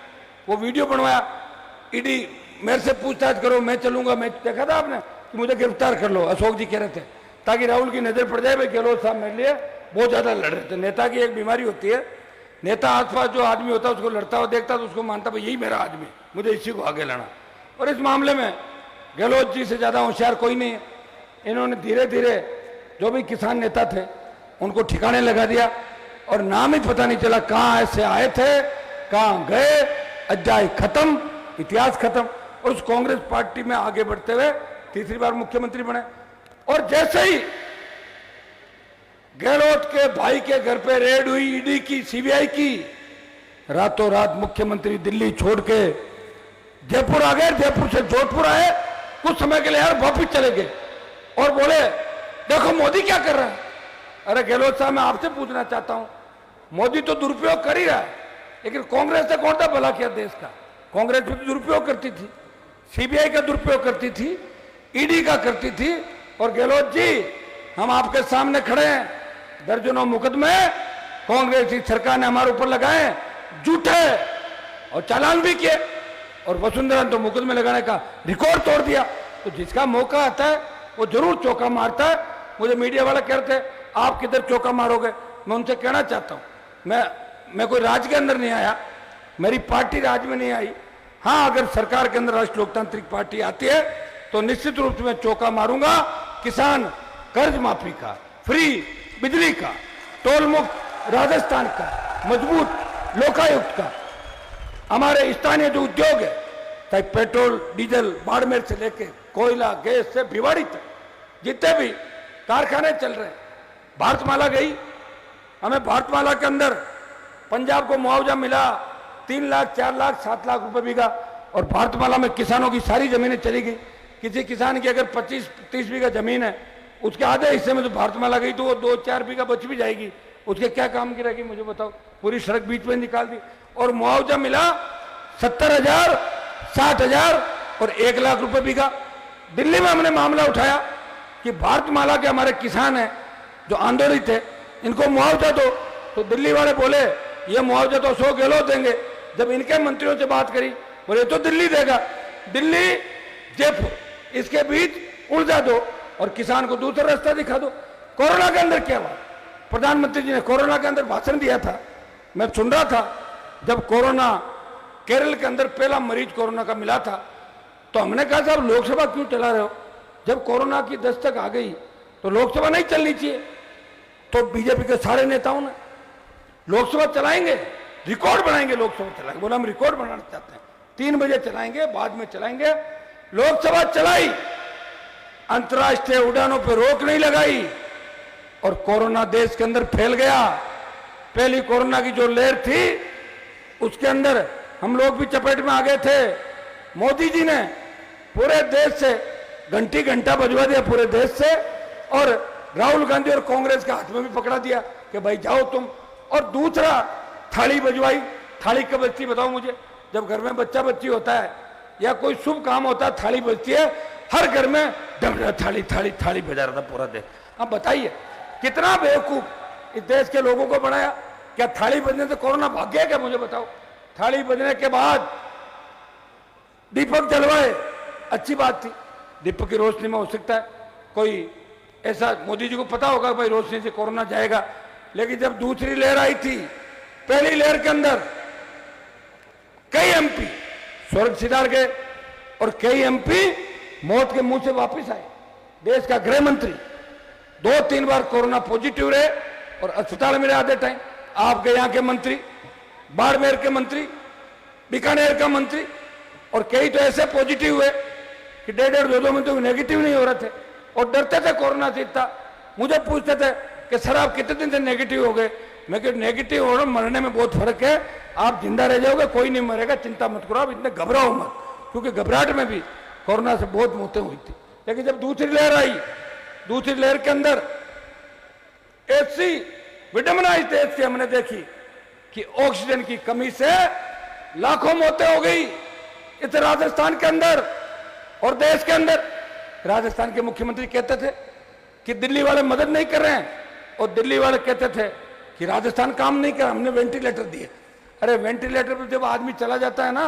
वो वीडियो बनवाया, ईडी मेरे से पूछताछ करो, मैं चलूंगा। मैं देखा था आपने कि मुझे गिरफ्तार कर लो, अशोक जी कह रहे थे, ताकि राहुल की नजर पड़ जाए भाई गहलोत साहब मेरे लिए बहुत ज्यादा लड़ रहे थे। नेता की एक बीमारी होती है, नेता आसपास जो आदमी होता है उसको लड़ता हुआ देखता तो उसको मानता भाई यही मेरा आदमी, मुझे इसी को आगे लड़ना। और इस मामले में गहलोत जी से ज्यादा होशियार कोई नहीं है। इन्होंने धीरे धीरे जो भी किसान नेता थे उनको ठिकाने लगा दिया और नाम ही पता नहीं चला कहां ऐसे आए थे, कहां गए, अध्याय खत्म, इतिहास खत्म। और उस कांग्रेस पार्टी में आगे बढ़ते हुए तीसरी बार मुख्यमंत्री बने। और जैसे ही गहलोत के भाई के घर पे रेड हुई ईडी की, सीबीआई की, रातों रात मुख्यमंत्री दिल्ली छोड़ के जयपुर आ गए, जयपुर से जोधपुर आए, कुछ समय के लिए यार वापिस चले गए और बोले देखो मोदी क्या कर रहा है। अरे गहलोत साहब, मैं आपसे पूछना चाहता हूं, मोदी तो दुरुपयोग कर ही रहा है, लेकिन कांग्रेस ने कौन सा भला किया देश का? कांग्रेस भी दुरुपयोग करती थी, सीबीआई का दुरुपयोग करती थी, ईडी का करती थी। और गहलोत जी, हम आपके सामने खड़े हैं, दर्जनों मुकदमे कांग्रेस की सरकार ने हमारे ऊपर लगाए, झूठे, और चालान भी किए। और वसुंधरा ने तो मुकदमे लगाने का रिकॉर्ड तोड़ दिया। तो जिसका मौका आता है वो जरूर चौका मारता है। मुझे मीडिया वाले कहते हैं आप किधर चौका मारोगे, मैं उनसे कहना चाहता हूं, मैं कोई राज के अंदर नहीं आया, मेरी पार्टी राज में नहीं आई। हाँ, अगर सरकार के अंदर राष्ट्रीय लोकतांत्रिक पार्टी आती है तो निश्चित रूप से मैं चौका मारूंगा। किसान कर्ज माफी का, फ्री बिजली का, टोल मुक्त राजस्थान का, मजबूत लोकायुक्त का, हमारे स्थानीय जो उद्योग है, चाहे पेट्रोल डीजल बाड़मेर से लेके कोयला गैस से भिवाड़ी तक जितने भी कारखाने चल रहे हैं, भारतमाला गई, हमें भारतमाला के अंदर पंजाब को मुआवजा मिला 3 लाख 4 लाख 7 लाख रुपए बीघा। और भारतमाला में किसानों की सारी जमीनें चली गई। किसी किसान की अगर 25-30 बीघा जमीन है, उसके आधे हिस्से में तो भारतमाला गई, तो वो 2-4 बीघा बच भी जाएगी, उसके क्या काम की रहेगी मुझे बताओ? पूरी सड़क बीच में निकाल दी। और मुआवजा मिला 70,000, 60,000 और 1 लाख रुपए बीघा। दिल्ली में हमने मामला उठाया कि भारतमाला के हमारे किसान हैं जो आंदोलित थे, इनको मुआवजा दो। तो दिल्ली वाले बोले ये मुआवजा तो अशोक गहलोत देंगे। जब इनके मंत्रियों से बात करी, बोले तो दिल्ली देगा। दिल्ली जयपुर इसके बीच उलझा दो और किसान को दूसरा रास्ता दिखा दो। कोरोना के अंदर क्या हुआ? प्रधानमंत्री जी ने कोरोना के अंदर भाषण दिया था, मैं सुन रहा था। जब कोरोना केरल के अंदर पहला मरीज कोरोना का मिला था, तो हमने कहा साहब लोकसभा क्यों चला रहे हो? जब कोरोना की दस्तक आ गई तो लोकसभा नहीं चलनी चाहिए। तो बीजेपी के सारे नेताओं ने लोकसभा चलाएंगे, रिकॉर्ड बनाएंगे, लोकसभा चलाएंगे। बोला हम रिकॉर्ड बनाना चाहते हैं, 3 बजे चलाएंगे, बाद में चलाएंगे। लोकसभा चलाई, अंतर्राष्ट्रीय उड़ानों पर रोक नहीं लगाई और कोरोना देश के अंदर फैल गया। पहली कोरोना की जो लहर थी उसके अंदर हम लोग भी चपेट में आ गए थे। मोदी जी ने पूरे देश से घंटी घंटा बजवा दिया, पूरे देश से, और राहुल गांधी और कांग्रेस के हाथ में भी पकड़ा दिया कि भाई जाओ तुम। और दूसरा थाली बजवाई। थाली कब बजती बताओ मुझे? जब घर में बच्चा बच्ची होता है या कोई शुभ काम होता है, थाली बजती है। हर घर में थाली थाली थाली बजा रहा था पूरा देश। अब बताइए कितना बेवकूफ इस देश के लोगों को बनाया। क्या थाली बजने से कोरोना भाग गया क्या? मुझे बताओ। थाली बजने के बाद दीपक जलवाए, अच्छी बात थी, दीपक की रोशनी में हो सकता है कोई ऐसा, मोदी जी को पता होगा भाई रोशनी से कोरोना जाएगा। लेकिन जब दूसरी लहर आई थी, पहली लहर के अंदर कई एमपी स्वर्ग सिधार गए और कई एमपी मौत के मुंह से वापस आए। देश का गृह मंत्री 2-3 बार कोरोना पॉजिटिव रहे और अस्पताल में रहे आधे टाइम। आपके यहाँ के मंत्री बाड़मेर के मंत्री, बीकानेर का मंत्री, और कई तो ऐसे पॉजिटिव हुए कि 1.5-2 महीने तो नेगेटिव नहीं हो रहे थे और डरते थे कोरोना से इतना। मुझे पूछते थे कि सर आप कितने दिन से नेगेटिव हो गए? मैं कि नेगेटिव और मरने में बहुत फर्क है, आप जिंदा रह जाओगे, कोई नहीं मरेगा, चिंता मत करो, आप इतने घबराओ मत, क्योंकि घबराहट में भी कोरोना से बहुत मौतें हुई थी। लेकिन जब दूसरी लहर आई, दूसरी लहर के अंदर ऐसी विडंबना इस देश की हमने देखी कि ऑक्सीजन की कमी से लाखों मौतें हो गई इस राजस्थान के अंदर और देश के अंदर। राजस्थान के मुख्यमंत्री कहते थे कि दिल्ली वाले मदद नहीं कर रहे हैं, और दिल्ली वाले कहते थे कि राजस्थान काम नहीं कर, हमने वेंटिलेटर दिए। अरे वेंटिलेटर पर जब आदमी चला जाता है ना,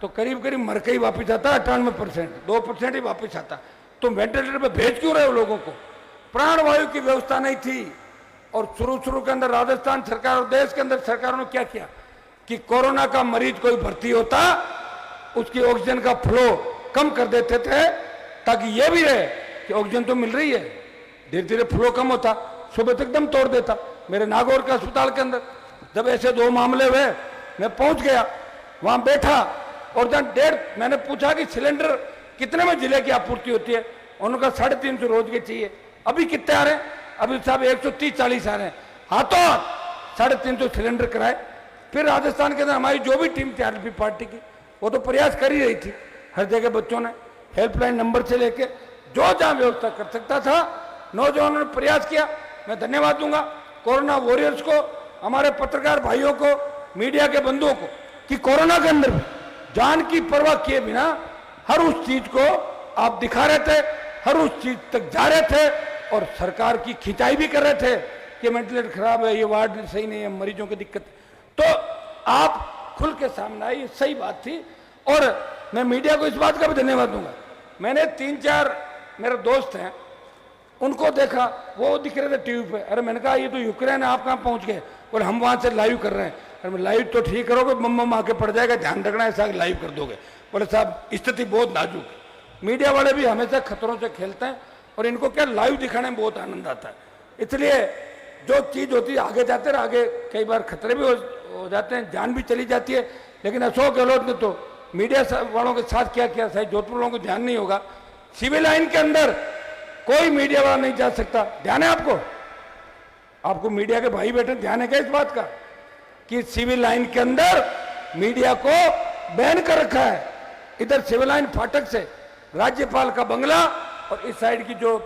तो करीब करीब मर के ही वापिस आता है, 98%, 2% ही वापिस आता। तो वेंटिलेटर पे भेज क्यों रहे हो लोगों को? प्राणवायु की व्यवस्था नहीं थी। और शुरू के अंदर राजस्थान सरकार और देश के अंदर सरकारों ने क्या किया कि कोरोना का मरीज कोई भर्ती होता, उसकी ऑक्सीजन का फ्लो कम कर देते थे, ताकि यह भी रहे कि ऑक्सीजन तो मिल रही है, धीरे धीरे फ्लो कम होता, सुबह तक दम तोड़ देता। मेरे नागौर के अस्पताल के अंदर जब ऐसे 2 मामले हुए, मैं पहुंच गया, वहां बैठा, और जब मैंने पूछा कि सिलेंडर कितने में जिले की आपूर्ति होती है? उनका 350 रोज के चाहिए। अभी कितने आ रहे हैं? अभी साहब 130-140 आ रहे हैं। हाथों हाथ 350 सिलेंडर कराए। फिर राजस्थान के अंदर हमारी जो भी टीम थी आरपीएफ पार्टी की, वो तो प्रयास कर ही रही थी। हर जगह बच्चों ने हेल्पलाइन नंबर से लेके जो जहां व्यवस्था कर सकता था, नौजवानों ने प्रयास किया। मैं धन्यवाद दूंगा कोरोना वॉरियर्स को, हमारे पत्रकार भाइयों को, मीडिया के बंधुओं को, कि कोरोना के अंदर भी जान की परवाह किए बिना हर उस चीज को आप दिखा रहे थे, हर उस चीज तक जा रहे थे, और सरकार की खिंचाई भी कर रहे थे कि वेंटिलेटर खराब है, ये वार्ड सही नहीं है, मरीजों की दिक्कत। तो आप खुल के सामने आई, सही बात थी। और मैं मीडिया को इस बात का भी धन्यवाद दूंगा। मैंने 3-4 मेरे दोस्त हैं, उनको देखा, वो दिख रहे थे टीवी पे। अरे मैंने कहा ये तो यूक्रेन है, आप कहाँ पहुंच गए? बोले हम वहां से लाइव कर रहे हैं। अरे लाइव तो ठीक करोगे, मम्मा आके पड़ जाएगा, ध्यान रखना, ऐसा लाइव कर दोगे। बोले साहब स्थिति बहुत नाजुक है। मीडिया वाले भी हमेशा खतरों से खेलते हैं, और इनको क्या लाइव दिखाने में बहुत आनंद आता है। इसलिए जो चीज होती है आगे जाते रहे, आगे कई बार खतरे भी हो जाते हैं, जान भी चली जाती है। लेकिन अशोक गहलोत ने तो मीडिया वालों के साथ क्या किया, शायद जोधपुर वालों को ध्यान नहीं होगा, सिविल लाइन के अंदर कोई मीडिया वाला नहीं जा सकता। ध्यान है आपको? आपको मीडिया के भाई बैठे, ध्यान है क्या इस बात का कि सिविल लाइन के अंदर मीडिया को बैन कर रखा है? इधर सिविल लाइन फाटक से राज्यपाल का बंगला और इस साइड की जो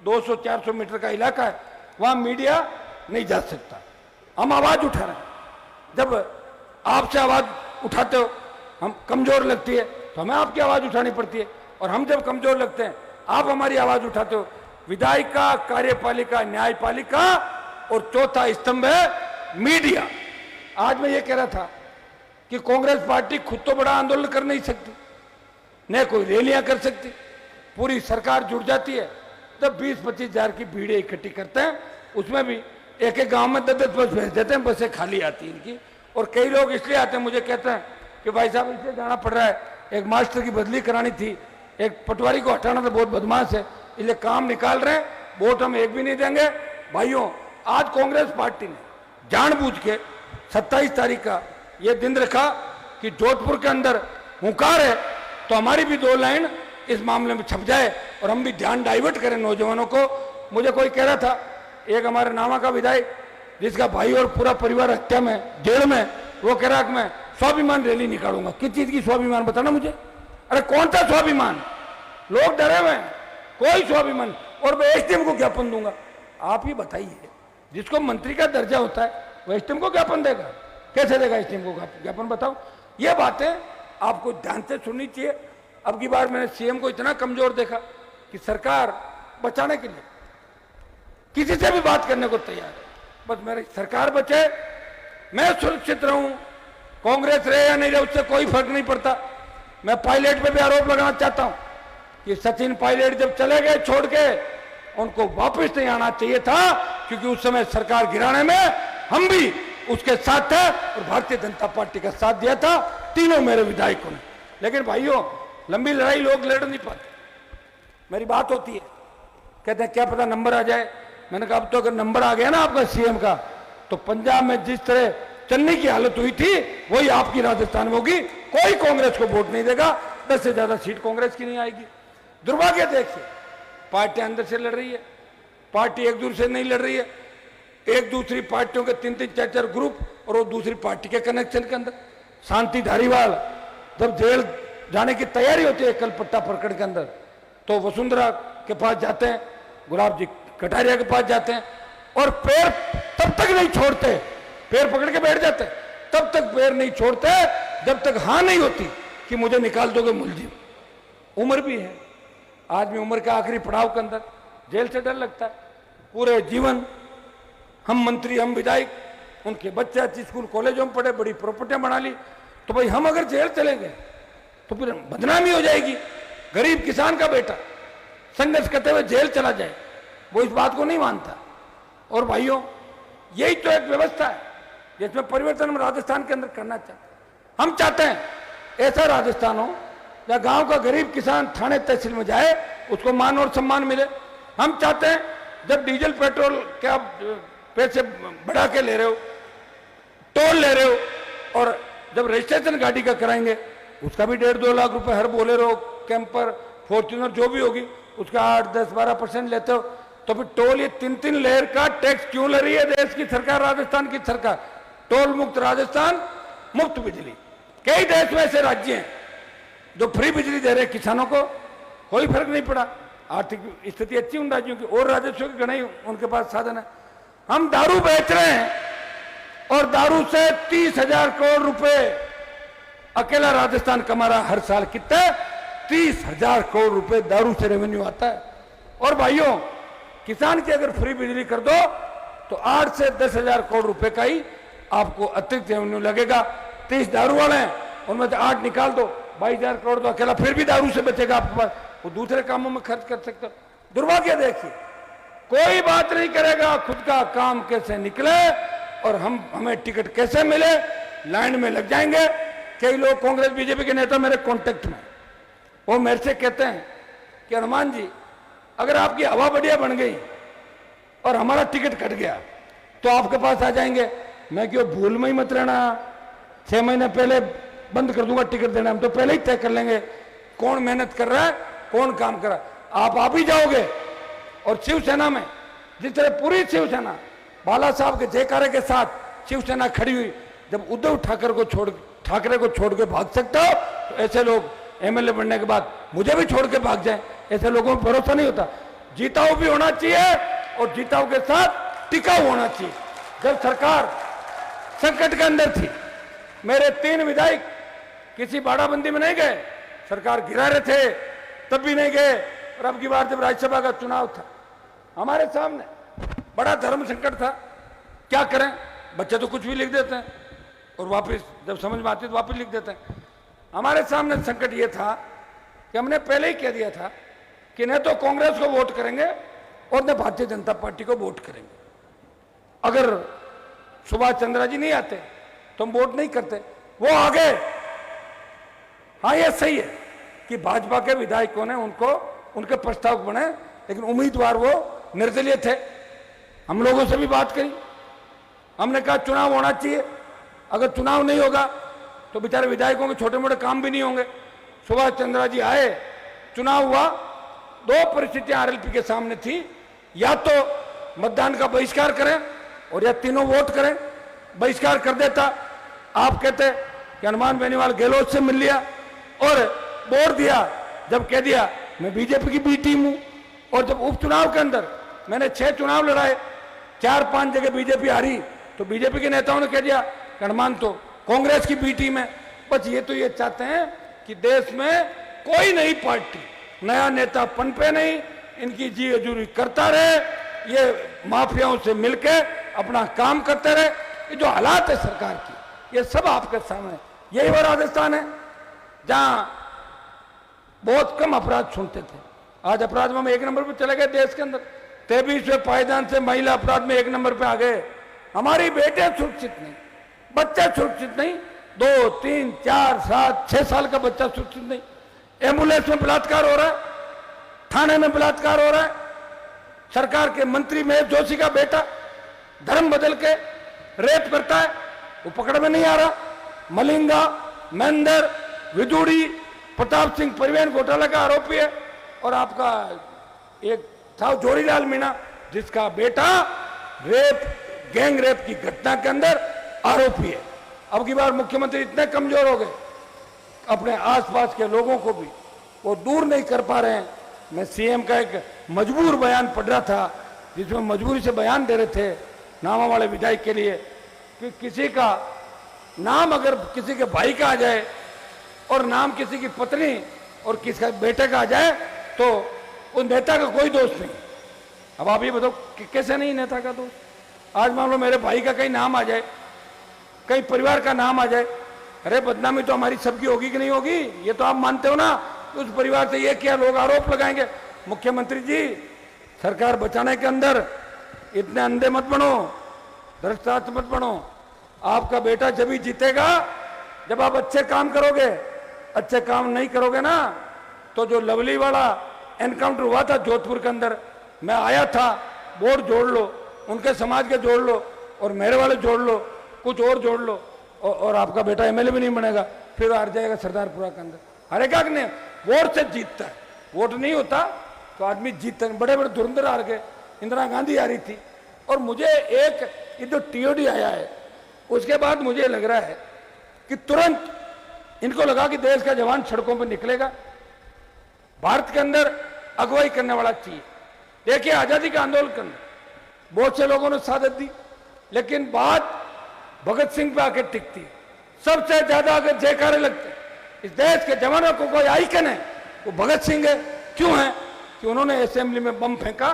200-400 मीटर का इलाका है, वहां मीडिया नहीं जा सकता। हम आवाज उठा रहे हैं। जब आपसे आवाज उठाते हो, हम कमजोर लगती है तो हमें आपकी आवाज उठानी पड़ती है, और हम जब कमजोर लगते हैं आप हमारी आवाज उठाते हो। विधायिका, कार्यपालिका, न्यायपालिका, और चौथा स्तंभ है मीडिया। आज मैं ये कह रहा था कि कांग्रेस पार्टी खुद तो बड़ा आंदोलन कर नहीं सकती, न कोई रैलियां कर सकती, पूरी सरकार जुट जाती है तब 20-25 हजार की भीड़ इकट्ठी करते हैं। उसमें भी एक एक गांव में 10-10 बस भेज देते हैं, बसें खाली आती हैं इनकी। और कई लोग इसलिए आते हैं, मुझे कहते हैं कि भाई साहब इसलिए जाना पड़ रहा है, एक मास्टर की बदली करानी थी, एक पटवारी को हटाना था, बहुत बदमाश है, इसलिए काम निकाल रहे हैं, वोट हम एक भी नहीं देंगे। भाइयों, आज कांग्रेस पार्टी ने जानबूझ के 27 तारीख का ये दिन रखा कि जोधपुर के अंदर हुंकार है, तो हमारी भी 2 लाइन इस मामले में छप जाए और हम भी ध्यान डाइवर्ट करें नौजवानों को। मुझे कोई कह रहा था, एक हमारे नामा का विधायक जिसका भाई और पूरा परिवार हत्या में, जेल में, वो कह रहा कि मैं स्वाभिमान रैली निकालूंगा। किस चीज की स्वाभिमान बताना मुझे? अरे कौन सा स्वाभिमान? लोग डरे हुए हैं, कोई स्वाभिमान। और मैं एसडीएम को ज्ञापन दूंगा। आप ही बताइए, जिसको मंत्री का दर्जा होता है वो एसडीएम को ज्ञापन देगा? कैसे देगा एसडीएम को ज्ञापन? बताओ। ये बातें आपको ध्यान से सुननी चाहिए। अब की बार मैंने सीएम को इतना कमजोर देखा कि सरकार बचाने के लिए किसी से भी बात करने को तैयार है। बस मेरी सरकार बचे, मैं सुरक्षित रहूं, कांग्रेस रहे या नहीं रहे उससे कोई फर्क नहीं पड़ता। मैं पायलट पे भी आरोप लगाना चाहता हूं कि सचिन पायलट जब चले गए छोड़ के, उनको वापस नहीं आना चाहिए था, क्योंकि उस समय सरकार गिराने में हम भी उसके साथ थे और भारतीय जनता पार्टी का साथ दिया था, तीनों मेरे विधायकों ने। लेकिन भाइयों, लंबी लड़ाई लोग लड़ नहीं पाते। मेरी बात होती है, कहते हैं क्या पता नंबर आ जाए। मैंने कहा अब तो अगर नंबर आ गया ना आपका सीएम का, तो पंजाब में जिस तरह चन्नी की हालत हुई थी वही आपकी राजस्थान में होगी। कोई कांग्रेस को वोट नहीं देगा, 10 से ज्यादा सीट कांग्रेस की नहीं आएगी। दुर्भाग्य देखिए, पार्टियां अंदर से लड़ रही है, पार्टी एक दूसरे से नहीं लड़ रही है, एक दूसरी पार्टियों के 3-3 4-4 ग्रुप और वो दूसरी पार्टी के कनेक्शन के अंदर। शांति धारीवाल जब जेल जाने की तैयारी होती है कलपट्टा प्रकरण के अंदर, तो वसुंधरा के पास जाते हैं, गुलाब जी कटारिया के पास जाते हैं और पैर तब तक नहीं छोड़ते, पैर पकड़ के बैठ जाते, तब तक पैर नहीं छोड़ते जब तक हाँ नहीं होती कि मुझे निकाल दोगे मुलजिम। उम्र भी है, आदमी उम्र के आखिरी पड़ाव के अंदर जेल से डर लगता है। पूरे जीवन हम मंत्री, हम विधायक, उनके बच्चे अच्छी स्कूल कॉलेजों में पढ़े, बड़ी प्रॉपर्टियां बना ली, तो भाई हम अगर जेल चले गए तो फिर बदनामी हो जाएगी। गरीब किसान का बेटा संघर्ष करते हुए जेल चला जाए, वो इस बात को नहीं मानता। और भाइयों, यही तो एक व्यवस्था है जिसमें परिवर्तन हम राजस्थान के अंदर करना चाहते हैं। हम चाहते हैं ऐसा राजस्थान हो या गांव का गरीब किसान थाने तहसील में जाए, उसको मान और सम्मान मिले। हम चाहते हैं जब डीजल पेट्रोल के आप पैसे बढ़ा के ले रहे हो, टोल ले रहे हो, और जब रजिस्ट्रेशन गाड़ी का कराएंगे उसका भी 1.5-2 लाख रुपए हर बोलेरो, कैंपर, फॉर्च्यूनर जो भी होगी उसका 8-10-12% लेते हो, तो फिर टोल ये 3-3 लेयर का टैक्स क्यों ले रही है देश की सरकार, राजस्थान की सरकार? टोल मुक्त राजस्थान, मुफ्त बिजली। कई देश में ऐसे राज्य हैं जो फ्री बिजली दे रहे किसानों को, कोई फर्क नहीं पड़ा। आर्थिक स्थिति अच्छी उन राज्यों की, और राजस्व की गणना उनके पास साधन है। हम दारू बेच रहे हैं और दारू से 30,000 करोड़ रुपए अकेला राजस्थान कमा रहा हर साल। कितना? 30,000 करोड़ रुपए दारू से रेवेन्यू आता है। और भाइयों, किसान की अगर फ्री बिजली कर दो तो 8 से 10,000 करोड़ रुपए का ही आपको अतिरिक्त रेवेन्यू लगेगा। 30 दारू वाले हैं, उनमें से 8 निकाल दो, 22,000 करोड़ तो अकेला फिर भी दारू से बचेगा आपके पास, वो दूसरे कामों में खर्च कर सकते हो। दुर्भाग्य देखिए, कोई बात नहीं करेगा खुद का काम कैसे निकले और हमें टिकट कैसे मिले, लाइन में लग जाएंगे। कई लोग कांग्रेस बीजेपी के नेता मेरे कांटेक्ट में, वो मेरे से कहते हैं कि हनुमान जी, अगर आपकी हवा बढ़िया बन गई और हमारा टिकट कट गया तो आपके पास आ जाएंगे। मैं क्यों, भूल में ही मत रहना, 6 महीने पहले बंद कर दूंगा टिकट देना, हम तो पहले ही तय कर लेंगे कौन मेहनत कर रहा है, कौन काम कर रहा है। आप ही जाओगे। और शिवसेना में जिस तरह पूरी शिवसेना बाला साहब के जयकारे के साथ शिवसेना खड़ी हुई, जब उद्धव ठाकरे को छोड़ के भाग सकता हो तो ऐसे लोग एमएलए बनने के बाद मुझे भी छोड़ के भाग जाए, ऐसे लोगों में भरोसा नहीं होता। जीताऊ भी होना चाहिए और जीताऊ के साथ टिकाऊ होना चाहिए। जब सरकार संकट के अंदर थी, मेरे 3 विधायक किसी बाड़ाबंदी में नहीं गए, सरकार गिरा रहे थे तब भी नहीं गए। और अब की बार जब राज्यसभा का चुनाव था, हमारे सामने बड़ा धर्म संकट था, क्या करें, बच्चे तो कुछ भी लिख देते हैं और वापस जब समझ में आती तो वापस लिख देते हैं। हमारे सामने संकट ये था कि हमने पहले ही कह दिया था कि न तो कांग्रेस को वोट करेंगे और न भारतीय जनता पार्टी को वोट करेंगे। अगर सुभाष चंद्रा जी नहीं आते तो हम वोट नहीं करते, वो आ गए। हाँ, ये सही है कि भाजपा के विधायकों ने उनके प्रस्ताव बने, लेकिन उम्मीदवार वो निर्दलीय थे। हम लोगों से भी बात करी, हमने कहा चुनाव होना चाहिए, अगर चुनाव नहीं होगा तो बेचारे विधायकों के छोटे मोटे काम भी नहीं होंगे। सुभाष चंद्रा जी आए, चुनाव हुआ, 2 परिस्थितियां आरएलपी के सामने थी, या तो मतदान का बहिष्कार करें और या तीनों वोट करें। बहिष्कार कर देता, आप कहते कि हनुमान बेनीवाल गहलोत से मिल लिया और वोट दिया। जब कह दिया मैं बीजेपी की बी टीम हूं, और जब उपचुनाव के अंदर मैंने 6 चुनाव लड़ाए, 4-5 जगह बीजेपी हारी, तो बीजेपी के नेताओं ने कह दिया कि हनुमान तो कांग्रेस की बी टीम है। बस ये तो ये चाहते हैं कि देश में कोई नई पार्टी, नया नेता पनपे नहीं, इनकी जी हजूरी करता रहे, ये माफियाओं से मिलकर अपना काम करते रहे। ये जो हालात है सरकार की, ये सब आपके सामने। यही वो राजस्थान है जहां बहुत कम अपराध सुनते थे, आज अपराध में हम 1 नंबर पर चले गए देश के अंदर। 23वें पायदान से महिला अपराध में 1 नंबर पे आ गए। हमारी बेटे सुरक्षित नहीं, बच्चा सुरक्षित नहीं, 2, 3, 4, 7, 6 साल का बच्चा सुरक्षित नहीं। एम्बुलेंस में बलात्कार हो रहा है, थाने में बलात्कार हो रहा है। सरकार के मंत्री महेश जोशी का बेटा धर्म बदल के रेप करता है, वो पकड़ में नहीं आ रहा। मलिंगा, महेंद्र, विदुड़ी, प्रताप सिंह परिवहन घोटाला का आरोपी है। और आपका एक था जोरीलाल मीणा, जिसका बेटा रेप, गैंग रेप की घटना के अंदर आरोपी है। अब की बार मुख्यमंत्री इतने कमजोर हो गए, अपने आसपास के लोगों को भी वो दूर नहीं कर पा रहे हैं। मैं सीएम का एक मजबूर बयान पढ़ रहा था, जिसमें मजबूरी से बयान दे रहे थे नामा वाले विधायक के लिए कि किसी का नाम अगर किसी के भाई का आ जाए और नाम किसी की पत्नी और किसी का बेटे का आ जाए तो उस नेता का कोई दोष नहीं। अब आप ये बताओ कि कैसे नहीं नेता का दोष? आज मान लो मेरे भाई का कहीं नाम आ जाए, कहीं परिवार का नाम आ जाए, अरे बदनामी तो हमारी सबकी होगी कि नहीं होगी? ये तो आप मानते हो ना। उस परिवार से ये क्या लोग आरोप लगाएंगे? मुख्यमंत्री जी, सरकार बचाने के अंदर इतने अंधे मत बनो, भ्रष्टाचार मत बनो। आपका बेटा जब ही जीतेगा जब आप अच्छे काम करोगे। अच्छे काम नहीं करोगे ना तो जो लवली वाला एनकाउंटर हुआ था जोधपुर के अंदर, मैं आया था, वोट जोड़ लो, उनके समाज के जोड़ लो और मेरे वाले जोड़ लो, कुछ और जोड़ लो और आपका बेटा एमएलए भी नहीं बनेगा, फिर हार जाएगा सरदारपुरा के अंदर। हारेगा कि नहीं? वोट से जीतता है, वोट नहीं होता तो आदमी जीतता है। बड़े बड़े धुरंधर हार गए, इंदिरा गांधी आ रही थी। और मुझे एक ये जो टीओडी आया है उसके बाद मुझे लग रहा है कि तुरंत इनको लगा कि देश का जवान सड़कों पर निकलेगा, भारत के अंदर अगुवाई करने वाला चाहिए। देखिए आजादी का आंदोलन करना बहुत से लोगों ने सादत दी, लेकिन बात भगत सिंह पे आके टिकती। सबसे ज्यादा अगर जयकारे लगते इस देश के जवानों को कोई आइकन है वो भगत सिंह है। क्यों है? कि उन्होंने असेंबली में बम फेंका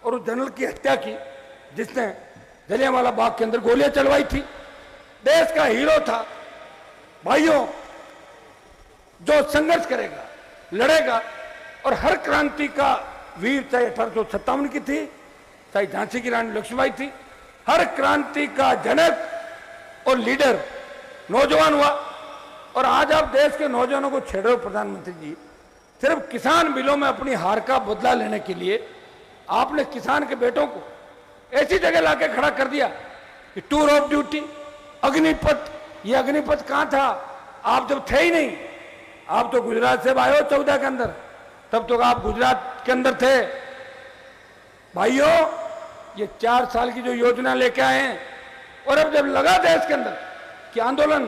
और उस जनरल की हत्या की जिसने जलियांवाला बाग के अंदर गोलियां चलवाई थी। देश का हीरो था। भाइयों, जो संघर्ष करेगा, लड़ेगा और हर क्रांति का वीर, चाहे 1857 की थी, चाहे झांसी की रानी लक्ष्मीबाई थी, हर क्रांति का जनक और लीडर नौजवान हुआ। और आज आप देश के नौजवानों को छेड़ रहे हो प्रधानमंत्री जी, सिर्फ किसान बिलों में अपनी हार का बदला लेने के लिए आपने किसान के बेटों को ऐसी जगह लाके खड़ा कर दिया कि टूर ऑफ ड्यूटी, अग्निपथ। ये अग्निपथ कहां था? आप जब थे ही नहीं, आप तो गुजरात से आए हो 14 के अंदर, तब तो आप गुजरात के अंदर थे। भाइयों, ये 4 साल की जो योजना लेके आए हैं और अब जब लगा देश के अंदर कि आंदोलन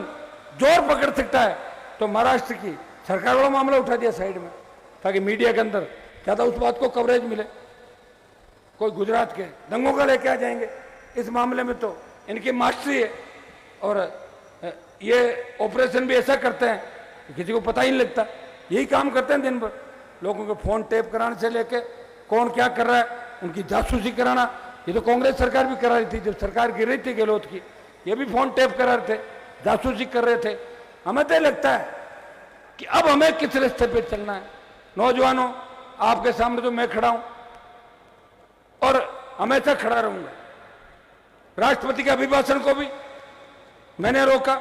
जोर पकड़ सकता है तो महाराष्ट्र की सरकार वाला मामला उठा दिया साइड में, ताकि मीडिया के अंदर क्या था उस बात को कवरेज मिले। कोई गुजरात के दंगों का लेके आ जाएंगे। इस मामले में तो इनकी मास्टरी है और ये ऑपरेशन भी ऐसा करते हैं कि किसी को पता ही नहीं लगता। यही काम करते हैं दिन भर, लोगों के फोन टेप कराने से लेके कौन क्या कर रहा है उनकी जासूसी कराना। ये तो कांग्रेस सरकार भी करा रही थी, जब सरकार गिर रही थी गहलोत की, ये भी फोन टेप करा रहे थे, जासूसी कर रहे थे। हमें तो लगता है कि अब हमें किस रास्ते पे चलना है। नौजवानों, आपके सामने तो मैं खड़ा हूं और हमेशा खड़ा रहूंगा। राष्ट्रपति के अभिभाषण को भी मैंने रोका।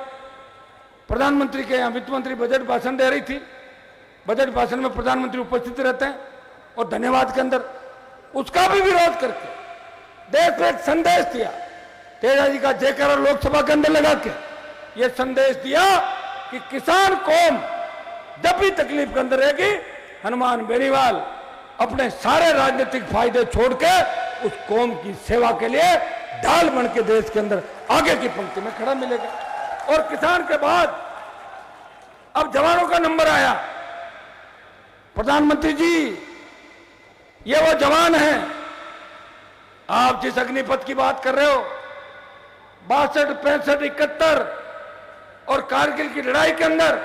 प्रधानमंत्री के यहां वित्त मंत्री बजट भाषण दे रही थी, बजट भाषण में प्रधानमंत्री उपस्थित रहते हैं और धन्यवाद के अंदर उसका भी विरोध करके देश में एक संदेश दिया। तेजाजी का जयकारा लोकसभा के अंदर लगा के ये संदेश दिया कि किसान कौम जब भी तकलीफ के अंदर रहेगी, हनुमान बेनीवाल अपने सारे राजनीतिक फायदे छोड़ के उस कौम की सेवा के लिए ढाल बन के देश के अंदर आगे की पंक्ति में खड़ा मिलेगा। और किसान के बाद अब जवानों का नंबर आया। प्रधानमंत्री जी, ये वो जवान हैं आप जिस अग्निपथ की बात कर रहे हो, 62, 65, 71 और कारगिल की लड़ाई के अंदर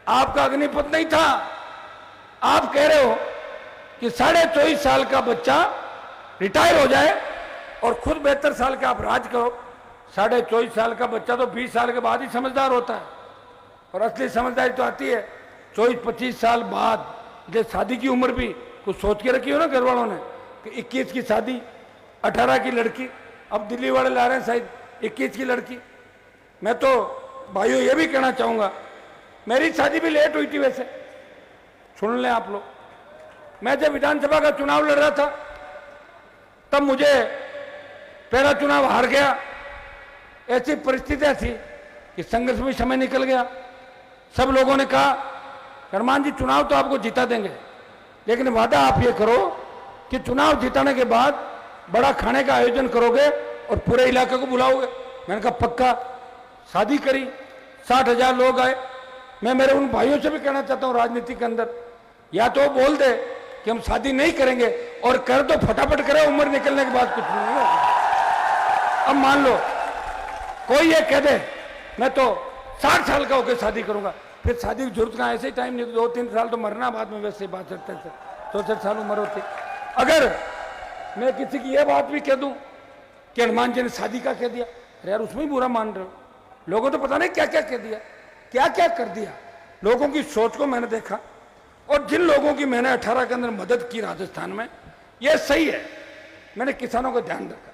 आपका अग्निपथ नहीं था। आप कह रहे हो कि 24.5 साल का बच्चा रिटायर हो जाए और खुद 72 साल का आप राज करो। 24.5 साल का बच्चा तो 20 साल के बाद ही समझदार होता है और असली समझदारी तो आती है 24-25 साल बाद। जैसे शादी की उम्र भी कुछ सोच के रखी हो ना घर वालों ने कि 21 की शादी, 18 की लड़की, अब दिल्ली वाले ला रहे हैं शायद 21 की लड़की। मैं तो भाइयों ये भी कहना चाहूंगा, मेरी शादी भी लेट हुई थी वैसे, सुन लें आप लोग। मैं जब विधानसभा का चुनाव लड़ रहा था तब मुझे पहला चुनाव हार गया ऐसी परिस्थितियां थी कि संघर्ष में समय निकल गया। सब लोगों ने कहा हनुमान जी चुनाव तो आपको जिता देंगे, लेकिन वादा आप ये करो कि चुनाव जिताने के बाद बड़ा खाने का आयोजन करोगे और पूरे इलाके को बुलाओगे। मैंने कहा पक्का। शादी करी, 60,000 लोग आए। मैं मेरे उन भाइयों से भी कहना चाहता हूं राजनीति के अंदर, या तो बोल दे कि हम शादी नहीं करेंगे, और कर तो फटाफट करे, उम्र निकलने के बाद कुछ नहीं होगा। अब मान लो कोई ये कह दे मैं तो 60 साल का होकर शादी करूंगा, फिर शादी की जरूरत कहाँ, ऐसे ही टाइम नहीं, 2-3 साल तो मरना बाद में, वैसे ही बात करते थे, 64 साल उम्र होती। अगर मैं किसी की यह बात भी कह दूं कि हनुमान जी ने शादी का कह दिया, अरे यार उसमें ही बुरा मान रहे हो। लोगों तो पता नहीं क्या क्या कह दिया, क्या क्या कर दिया। लोगों की सोच को मैंने देखा, और जिन लोगों की मैंने 18 के अंदर मदद की राजस्थान में, यह सही है। मैंने किसानों का ध्यान रखा।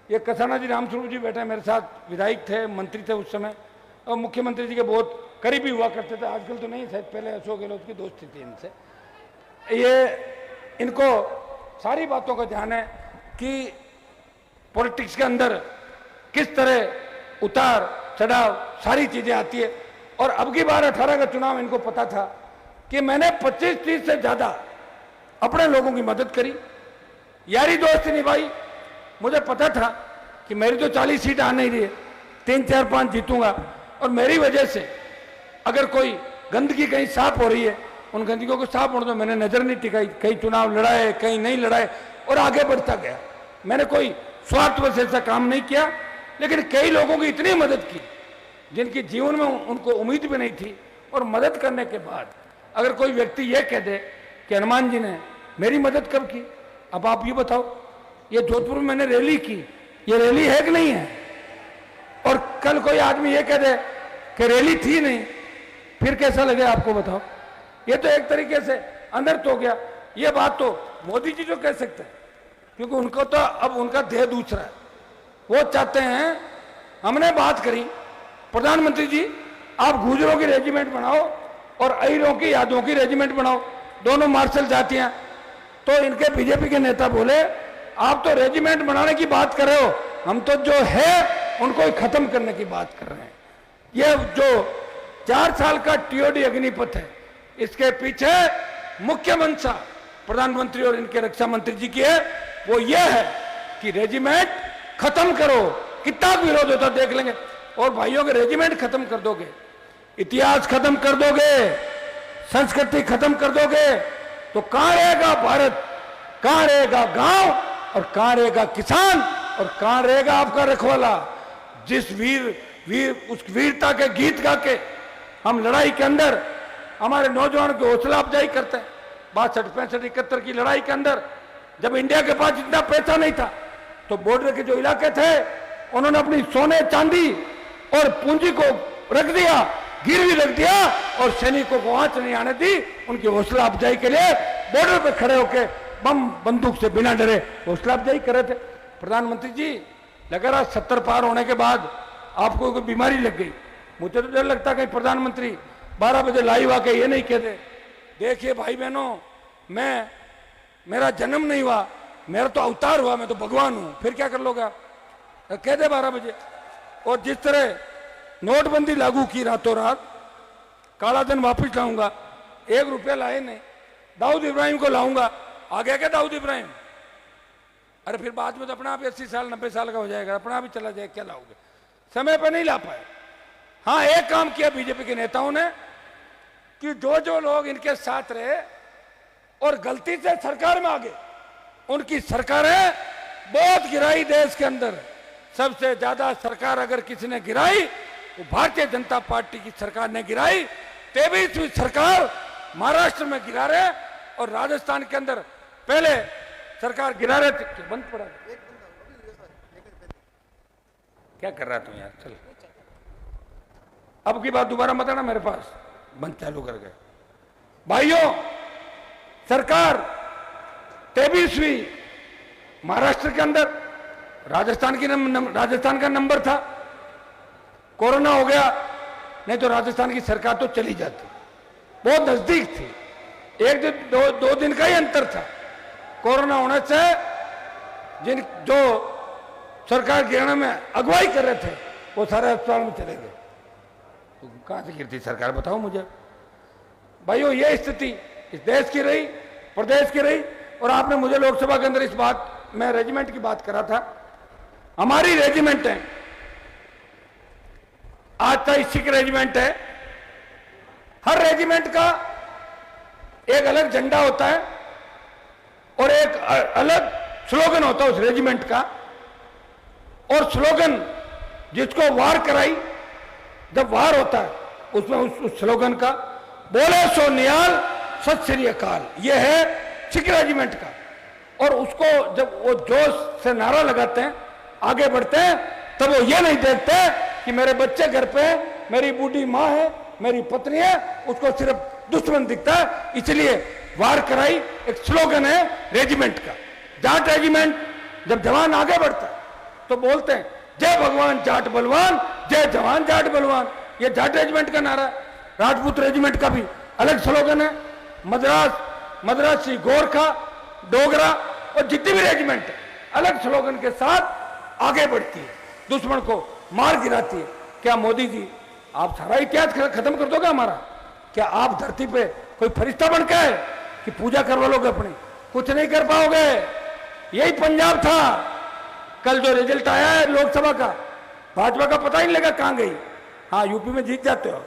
ये कसाना जी, रामस्वरूप जी बैठे मेरे साथ, विधायक थे, मंत्री थे उस समय, और मुख्यमंत्री जी के बहुत करीबी हुआ करते थे। आजकल तो नहीं, शायद पहले अशोक गहलोत की दोस्ती थी इनसे। ये इनको सारी बातों का ध्यान है कि पॉलिटिक्स के अंदर किस तरह उतार चढ़ाव सारी चीजें आती है। और अब की बार 18 का चुनाव इनको पता था कि मैंने 25-30 से ज्यादा अपने लोगों की मदद करी, यारी दोस्ती निभाई। मुझे पता था कि मेरी तो 40 सीट आ नहीं रही है, 3-4-5 जीतूंगा, और मेरी वजह से अगर कोई गंदगी कहीं साफ हो रही है, उन गंदगियों को साफ होने दो। मैंने नजर नहीं टिकाई, कहीं चुनाव लड़ाए कहीं नहीं लड़ाए, और आगे बढ़ता गया। मैंने कोई स्वार्थवश ऐसा काम नहीं किया, लेकिन कई लोगों की इतनी मदद की जिनकी जीवन में उनको उम्मीद भी नहीं थी। और मदद करने के बाद अगर कोई व्यक्ति ये कह दे कि हनुमान जी ने मेरी मदद कब की, अब आप ये बताओ, ये जोधपुर में मैंने रैली की, ये रैली है कि नहीं है? और कल कोई आदमी ये कह दे कि रैली थी नहीं, फिर कैसा लगे आपको बताओ? ये तो एक तरीके से अनर्थ हो गया। ये बात तो मोदी जी जो कह सकते हैं, क्योंकि उनको तो अब उनका ध्येय दूसरा है। वो चाहते हैं, हमने बात करी प्रधानमंत्री जी आप गुजरों की रेजिमेंट बनाओ और अहीरों की यादों की रेजिमेंट बनाओ, दोनों मार्शल जातियां। तो इनके बीजेपी के नेता बोले आप तो रेजिमेंट बनाने की बात कर रहे हो, हम तो जो है उनको ही खत्म करने की बात कर रहे हैं। ये जो 4 साल का टीओडी अग्निपथ है, इसके पीछे मुख्य मंशा प्रधानमंत्री और इनके रक्षा मंत्री जी की है। वो ये है कि रेजिमेंट खत्म करो, कितना विरोध होता देख लेंगे। और भाइयों के रेजिमेंट खत्म कर दोगे, इतिहास खत्म कर दोगे, संस्कृति खत्म कर दोगे, तो कहां रहेगा भारत, कहां रहेगा गांव, और कहां रहेगा किसान, और कहां रहेगा आपका रखवाला? जिस वीर उस वीरता के गीत गा के हम लड़ाई के अंदर हमारे नौजवानों की हौसला अफजाई करते हैं। 62, 65, 71 की लड़ाई के अंदर जब इंडिया के पास इतना पैसा नहीं था, तो बॉर्डर के जो इलाके थे उन्होंने अपनी सोने चांदी और पूंजी को रख दिया, गिरवी रख दिया, और सैनिकों को आंच नहीं आने दी। उनकी हौसला अफजाई के लिए बॉर्डर पर खड़े होकर बम बंदूक से बिना डरे हौसला अफजाई कर रहे थे। प्रधानमंत्री जी, लगा रहा 70 पार होने के बाद आपको कोई बीमारी लग गई। मुझे तो डर लगता कहीं प्रधानमंत्री 12 बजे लाइव आके ये नहीं कहते, देखिए भाई बहनों, मेरा जन्म नहीं हुआ, मेरा तो अवतार हुआ, मैं तो भगवान हूं। फिर क्या कर लोगे आप? कह दे 12 बजे। और जिस तरह नोटबंदी लागू की रातों रात, काला धन वापिस लाऊंगा, 1 रुपया लाए नहीं, दाऊद इब्राहिम को लाऊंगा, आ गया क्या दाऊद इब्राहिम? अरे फिर बाद में तो अपना आप 80 साल 90 साल का हो जाएगा, अपना आप ही चला जाएगा, क्या लाओगे? समय पर नहीं ला पाए। हाँ, एक काम किया बीजेपी के नेताओं ने कि जो लोग इनके साथ रहे और गलती से सरकार में आ गए, उनकी सरकारें बहुत गिराई देश के अंदर। सबसे ज्यादा सरकार अगर किसी ने गिराई वो भारतीय जनता पार्टी की सरकार ने गिराई। 23वीं सरकार महाराष्ट्र में गिरा रहे, और राजस्थान के अंदर पहले सरकार गिरा रहे थे, बंद पड़ा। क्या कर रहा तुम यार? चल, अब की बात दोबारा मत आना मेरे पास, बंद चालू कर गए। भाइयों, सरकार 23वीं महाराष्ट्र के अंदर, राजस्थान का नंबर था। कोरोना हो गया, नहीं तो राजस्थान की सरकार तो चली जाती, बहुत नजदीक थी, 1-2 दिन का ही अंतर था। कोरोना होने से जो सरकार गिराने में अगुवाई कर रहे थे, वो सारे अस्पताल में चले गए। तो कहाँ से गिरती सरकार, बताओ मुझे भाइयों। ये स्थिति इस देश की रही, प्रदेश की रही। और आपने मुझे लोकसभा के अंदर इस बात, मैं रेजिमेंट की बात करा था। हमारी रेजिमेंट है, आज तक सिख रेजिमेंट है। हर रेजिमेंट का एक अलग झंडा होता है और एक अलग स्लोगन होता है उस रेजिमेंट का। और स्लोगन जिसको वार कराई, जब वार होता है उसमें उस स्लोगन का बोले सो निहाल सत श्री अकाल, ये है सिख रेजिमेंट का। और उसको जब वो जोश से नारा लगाते हैं, आगे बढ़ते हैं, तब वो ये नहीं देखते कि मेरे बच्चे घर पे, मेरी बूढ़ी माँ है, मेरी पत्नी है, उसको सिर्फ दुश्मन दिखता है। इसलिए वार कराई एक स्लोगन है रेजिमेंट का। जाट रेजिमेंट जब जवान आगे बढ़ता है तो बोलते हैं जय भगवान जाट बलवान, जय जवान जाट बलवान। ये जाट रेजिमेंट का नारा है। राजपूत रेजिमेंट का भी अलग स्लोगन है। मद्रासी, गोरखा, डोगरा और जितनी भी रेजिमेंट है अलग स्लोगन के साथ आगे बढ़ती है, दुश्मन को मार गिराती है। क्या मोदी जी आप सारा इतिहास खत्म कर दोगे हमारा? क्या आप धरती पे कोई फरिश्ता बन के आए कि पूजा करवा लोगे अपनी? कुछ नहीं कर पाओगे। यही पंजाब था। कल जो रिजल्ट आया है लोकसभा का, भाजपा का पता ही नहीं लगा कहां गई। हाँ, यूपी में जीत जाते हो।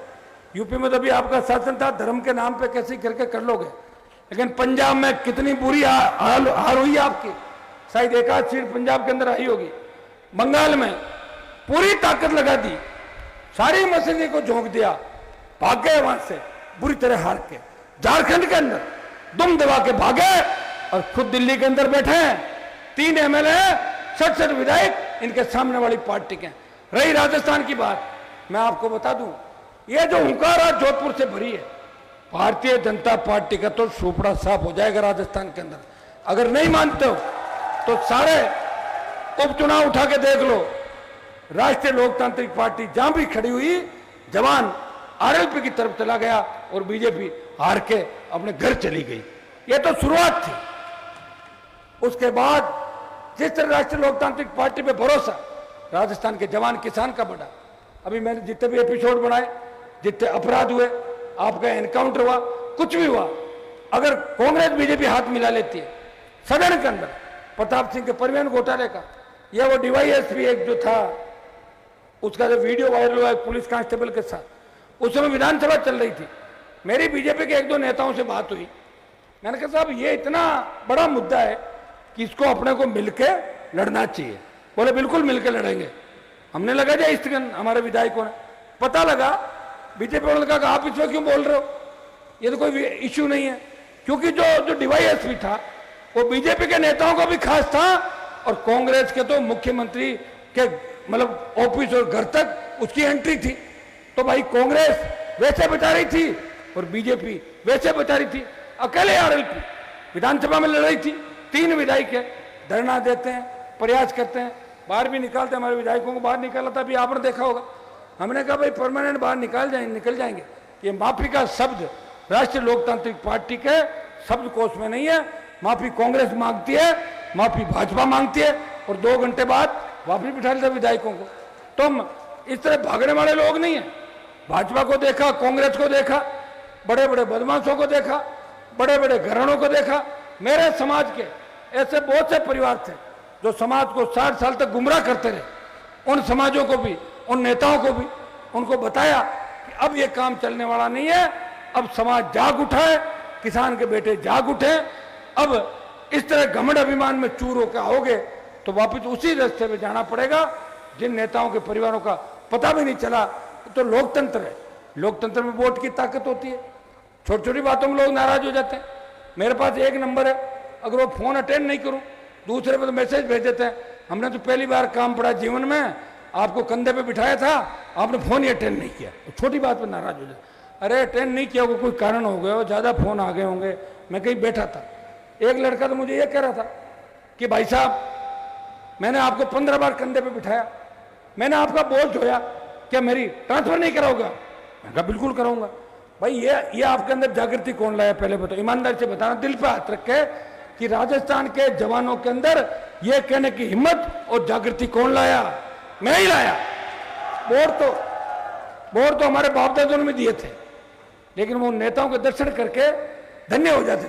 यूपी में तो अभी आपका शासन था, धर्म के नाम पे कैसे करके कर लोगे। लेकिन पंजाब में कितनी बुरी हार हुई आपकी। शायद एक आध सीट पंजाब के अंदर आई होगी। बंगाल में पूरी ताकत लगा दी, सारी मशीनरी को झोंक दिया, भाग गए वहां से बुरी तरह हार के। झारखंड के अंदर दुम दबा के भागे और खुद दिल्ली के अंदर बैठे हैं। 3 एमएलए, 67 विधायक इनके सामने वाली पार्टी के। रही राजस्थान की बात, मैं आपको बता दूं, ये जो हुंकार जोधपुर से भरी है, भारतीय जनता पार्टी का तो सुपड़ा साफ हो जाएगा राजस्थान के अंदर। अगर नहीं मानते हो तो सारे उपचुनाव उठा के देख लो। राष्ट्रीय लोकतांत्रिक पार्टी जहां भी खड़ी हुई, जवान आरएलपी की तरफ चला गया और बीजेपी हार के अपने घर चली गई। ये तो शुरुआत थी। उसके बाद जिस तरह राष्ट्रीय लोकतांत्रिक पार्टी पे भरोसा राजस्थान के जवान किसान का बढ़ा। अभी मैंने जितने भी एपिसोड बनाए, जितने अपराध हुए, आपका एनकाउंटर हुआ, कुछ भी हुआ, अगर कांग्रेस बीजेपी हाथ मिला लेती है सदन के अंदर, प्रताप सिंह के परिवहन घोटाले का, या वो डीवाईएसपी एक जो था उसका जो वीडियो वायरल हुआ पुलिस कांस्टेबल के साथ, उस समय विधानसभा चल रही थी। मेरी बीजेपी के 1-2 नेताओं से बात हुई। मैंने कहा साहब ये इतना बड़ा मुद्दा है कि इसको अपने को मिलके लड़ना चाहिए। बोले बिल्कुल मिलके लड़ेंगे। हमने लगा जाए स्थगन, हमारे विधायकों ने। पता लगा बीजेपी वालों ने कहा आप इसमें क्यों बोल रहे हो, ये तो कोई इश्यू नहीं है। क्योंकि जो डीवाईएसपी था वो बीजेपी के नेताओं का भी खास था और कांग्रेस के तो मुख्यमंत्री के मतलब ऑफिस और घर तक उसकी एंट्री थी। तो भाई कांग्रेस वैसे बचा रही थी और बीजेपी वैसे बचा रही थी। अकेले आरएलपी विधानसभा में लड़ रही थी। 3 विधायक है, धरना देते हैं, प्रयास करते हैं, बाहर भी निकालते हैं। हमारे विधायकों को बाहर निकाला था, अभी आपने देखा होगा। हमने कहा भाई परमानेंट बाहर निकल जाएंगे। ये माफी का शब्द राष्ट्रीय लोकतांत्रिक पार्टी के शब्दकोश में नहीं है। माफी कांग्रेस मांगती है, माफी भाजपा मांगती है और 2 घंटे बाद वापस बिठा लेते विधायकों को। तो हम इस तरह भागने वाले लोग नहीं है। भाजपा को देखा, कांग्रेस को देखा, बड़े बड़े बदमाशों को देखा, बड़े बड़े घरानों को देखा। मेरे समाज के ऐसे बहुत से परिवार थे जो समाज को 60 साल तक गुमराह करते रहे। उन समाजों को भी, उन नेताओं को भी उनको बताया कि अब ये काम चलने वाला नहीं है। अब समाज जाग उठा है, किसान के बेटे जाग उठे। अब इस तरह घमंड अभिमान में चूर होकर आओगे तो वापस उसी रास्ते में जाना पड़ेगा जिन नेताओं के परिवारों का पता भी नहीं चला। तो लोकतंत्र है, लोकतंत्र में वोट की ताकत होती है। छोटी छोटी बातों में लोग नाराज हो जाते हैं। मेरे पास एक नंबर है, अगर वो फोन अटेंड नहीं करूं, दूसरे पे तो मैसेज भेज देते हैं, हमने तो पहली बार काम पड़ा जीवन में, आपको कंधे पे बिठाया था, आपने फोन ही अटेंड नहीं किया। तो छोटी बात पर नाराज हो जाते। अरे अटेंड नहीं किया, कोई कारण हो गया हो, ज़्यादा फोन आ गए होंगे, मैं कहीं बैठा था। एक लड़का तो मुझे ये कह रहा था कि भाई साहब मैंने आपको 15 बार कंधे पे बिठाया, मैंने आपका बोझ ढोया, क्या मेरी ट्रांसफर नहीं कराओगा? मैं कहा बिल्कुल कराऊंगा। भाई ये आपके अंदर जागृति कौन लाया, पहले बताओ, ईमानदारी से बताना, दिल पे हाथ रख के कि राजस्थान के जवानों के अंदर ये कहने की हिम्मत और जागृति कौन लाया? मैं ही लाया। वोट तो हमारे बाप दादों ने भी दिए थे, लेकिन वो नेताओं के दर्शन करके धन्य हो जाते थे।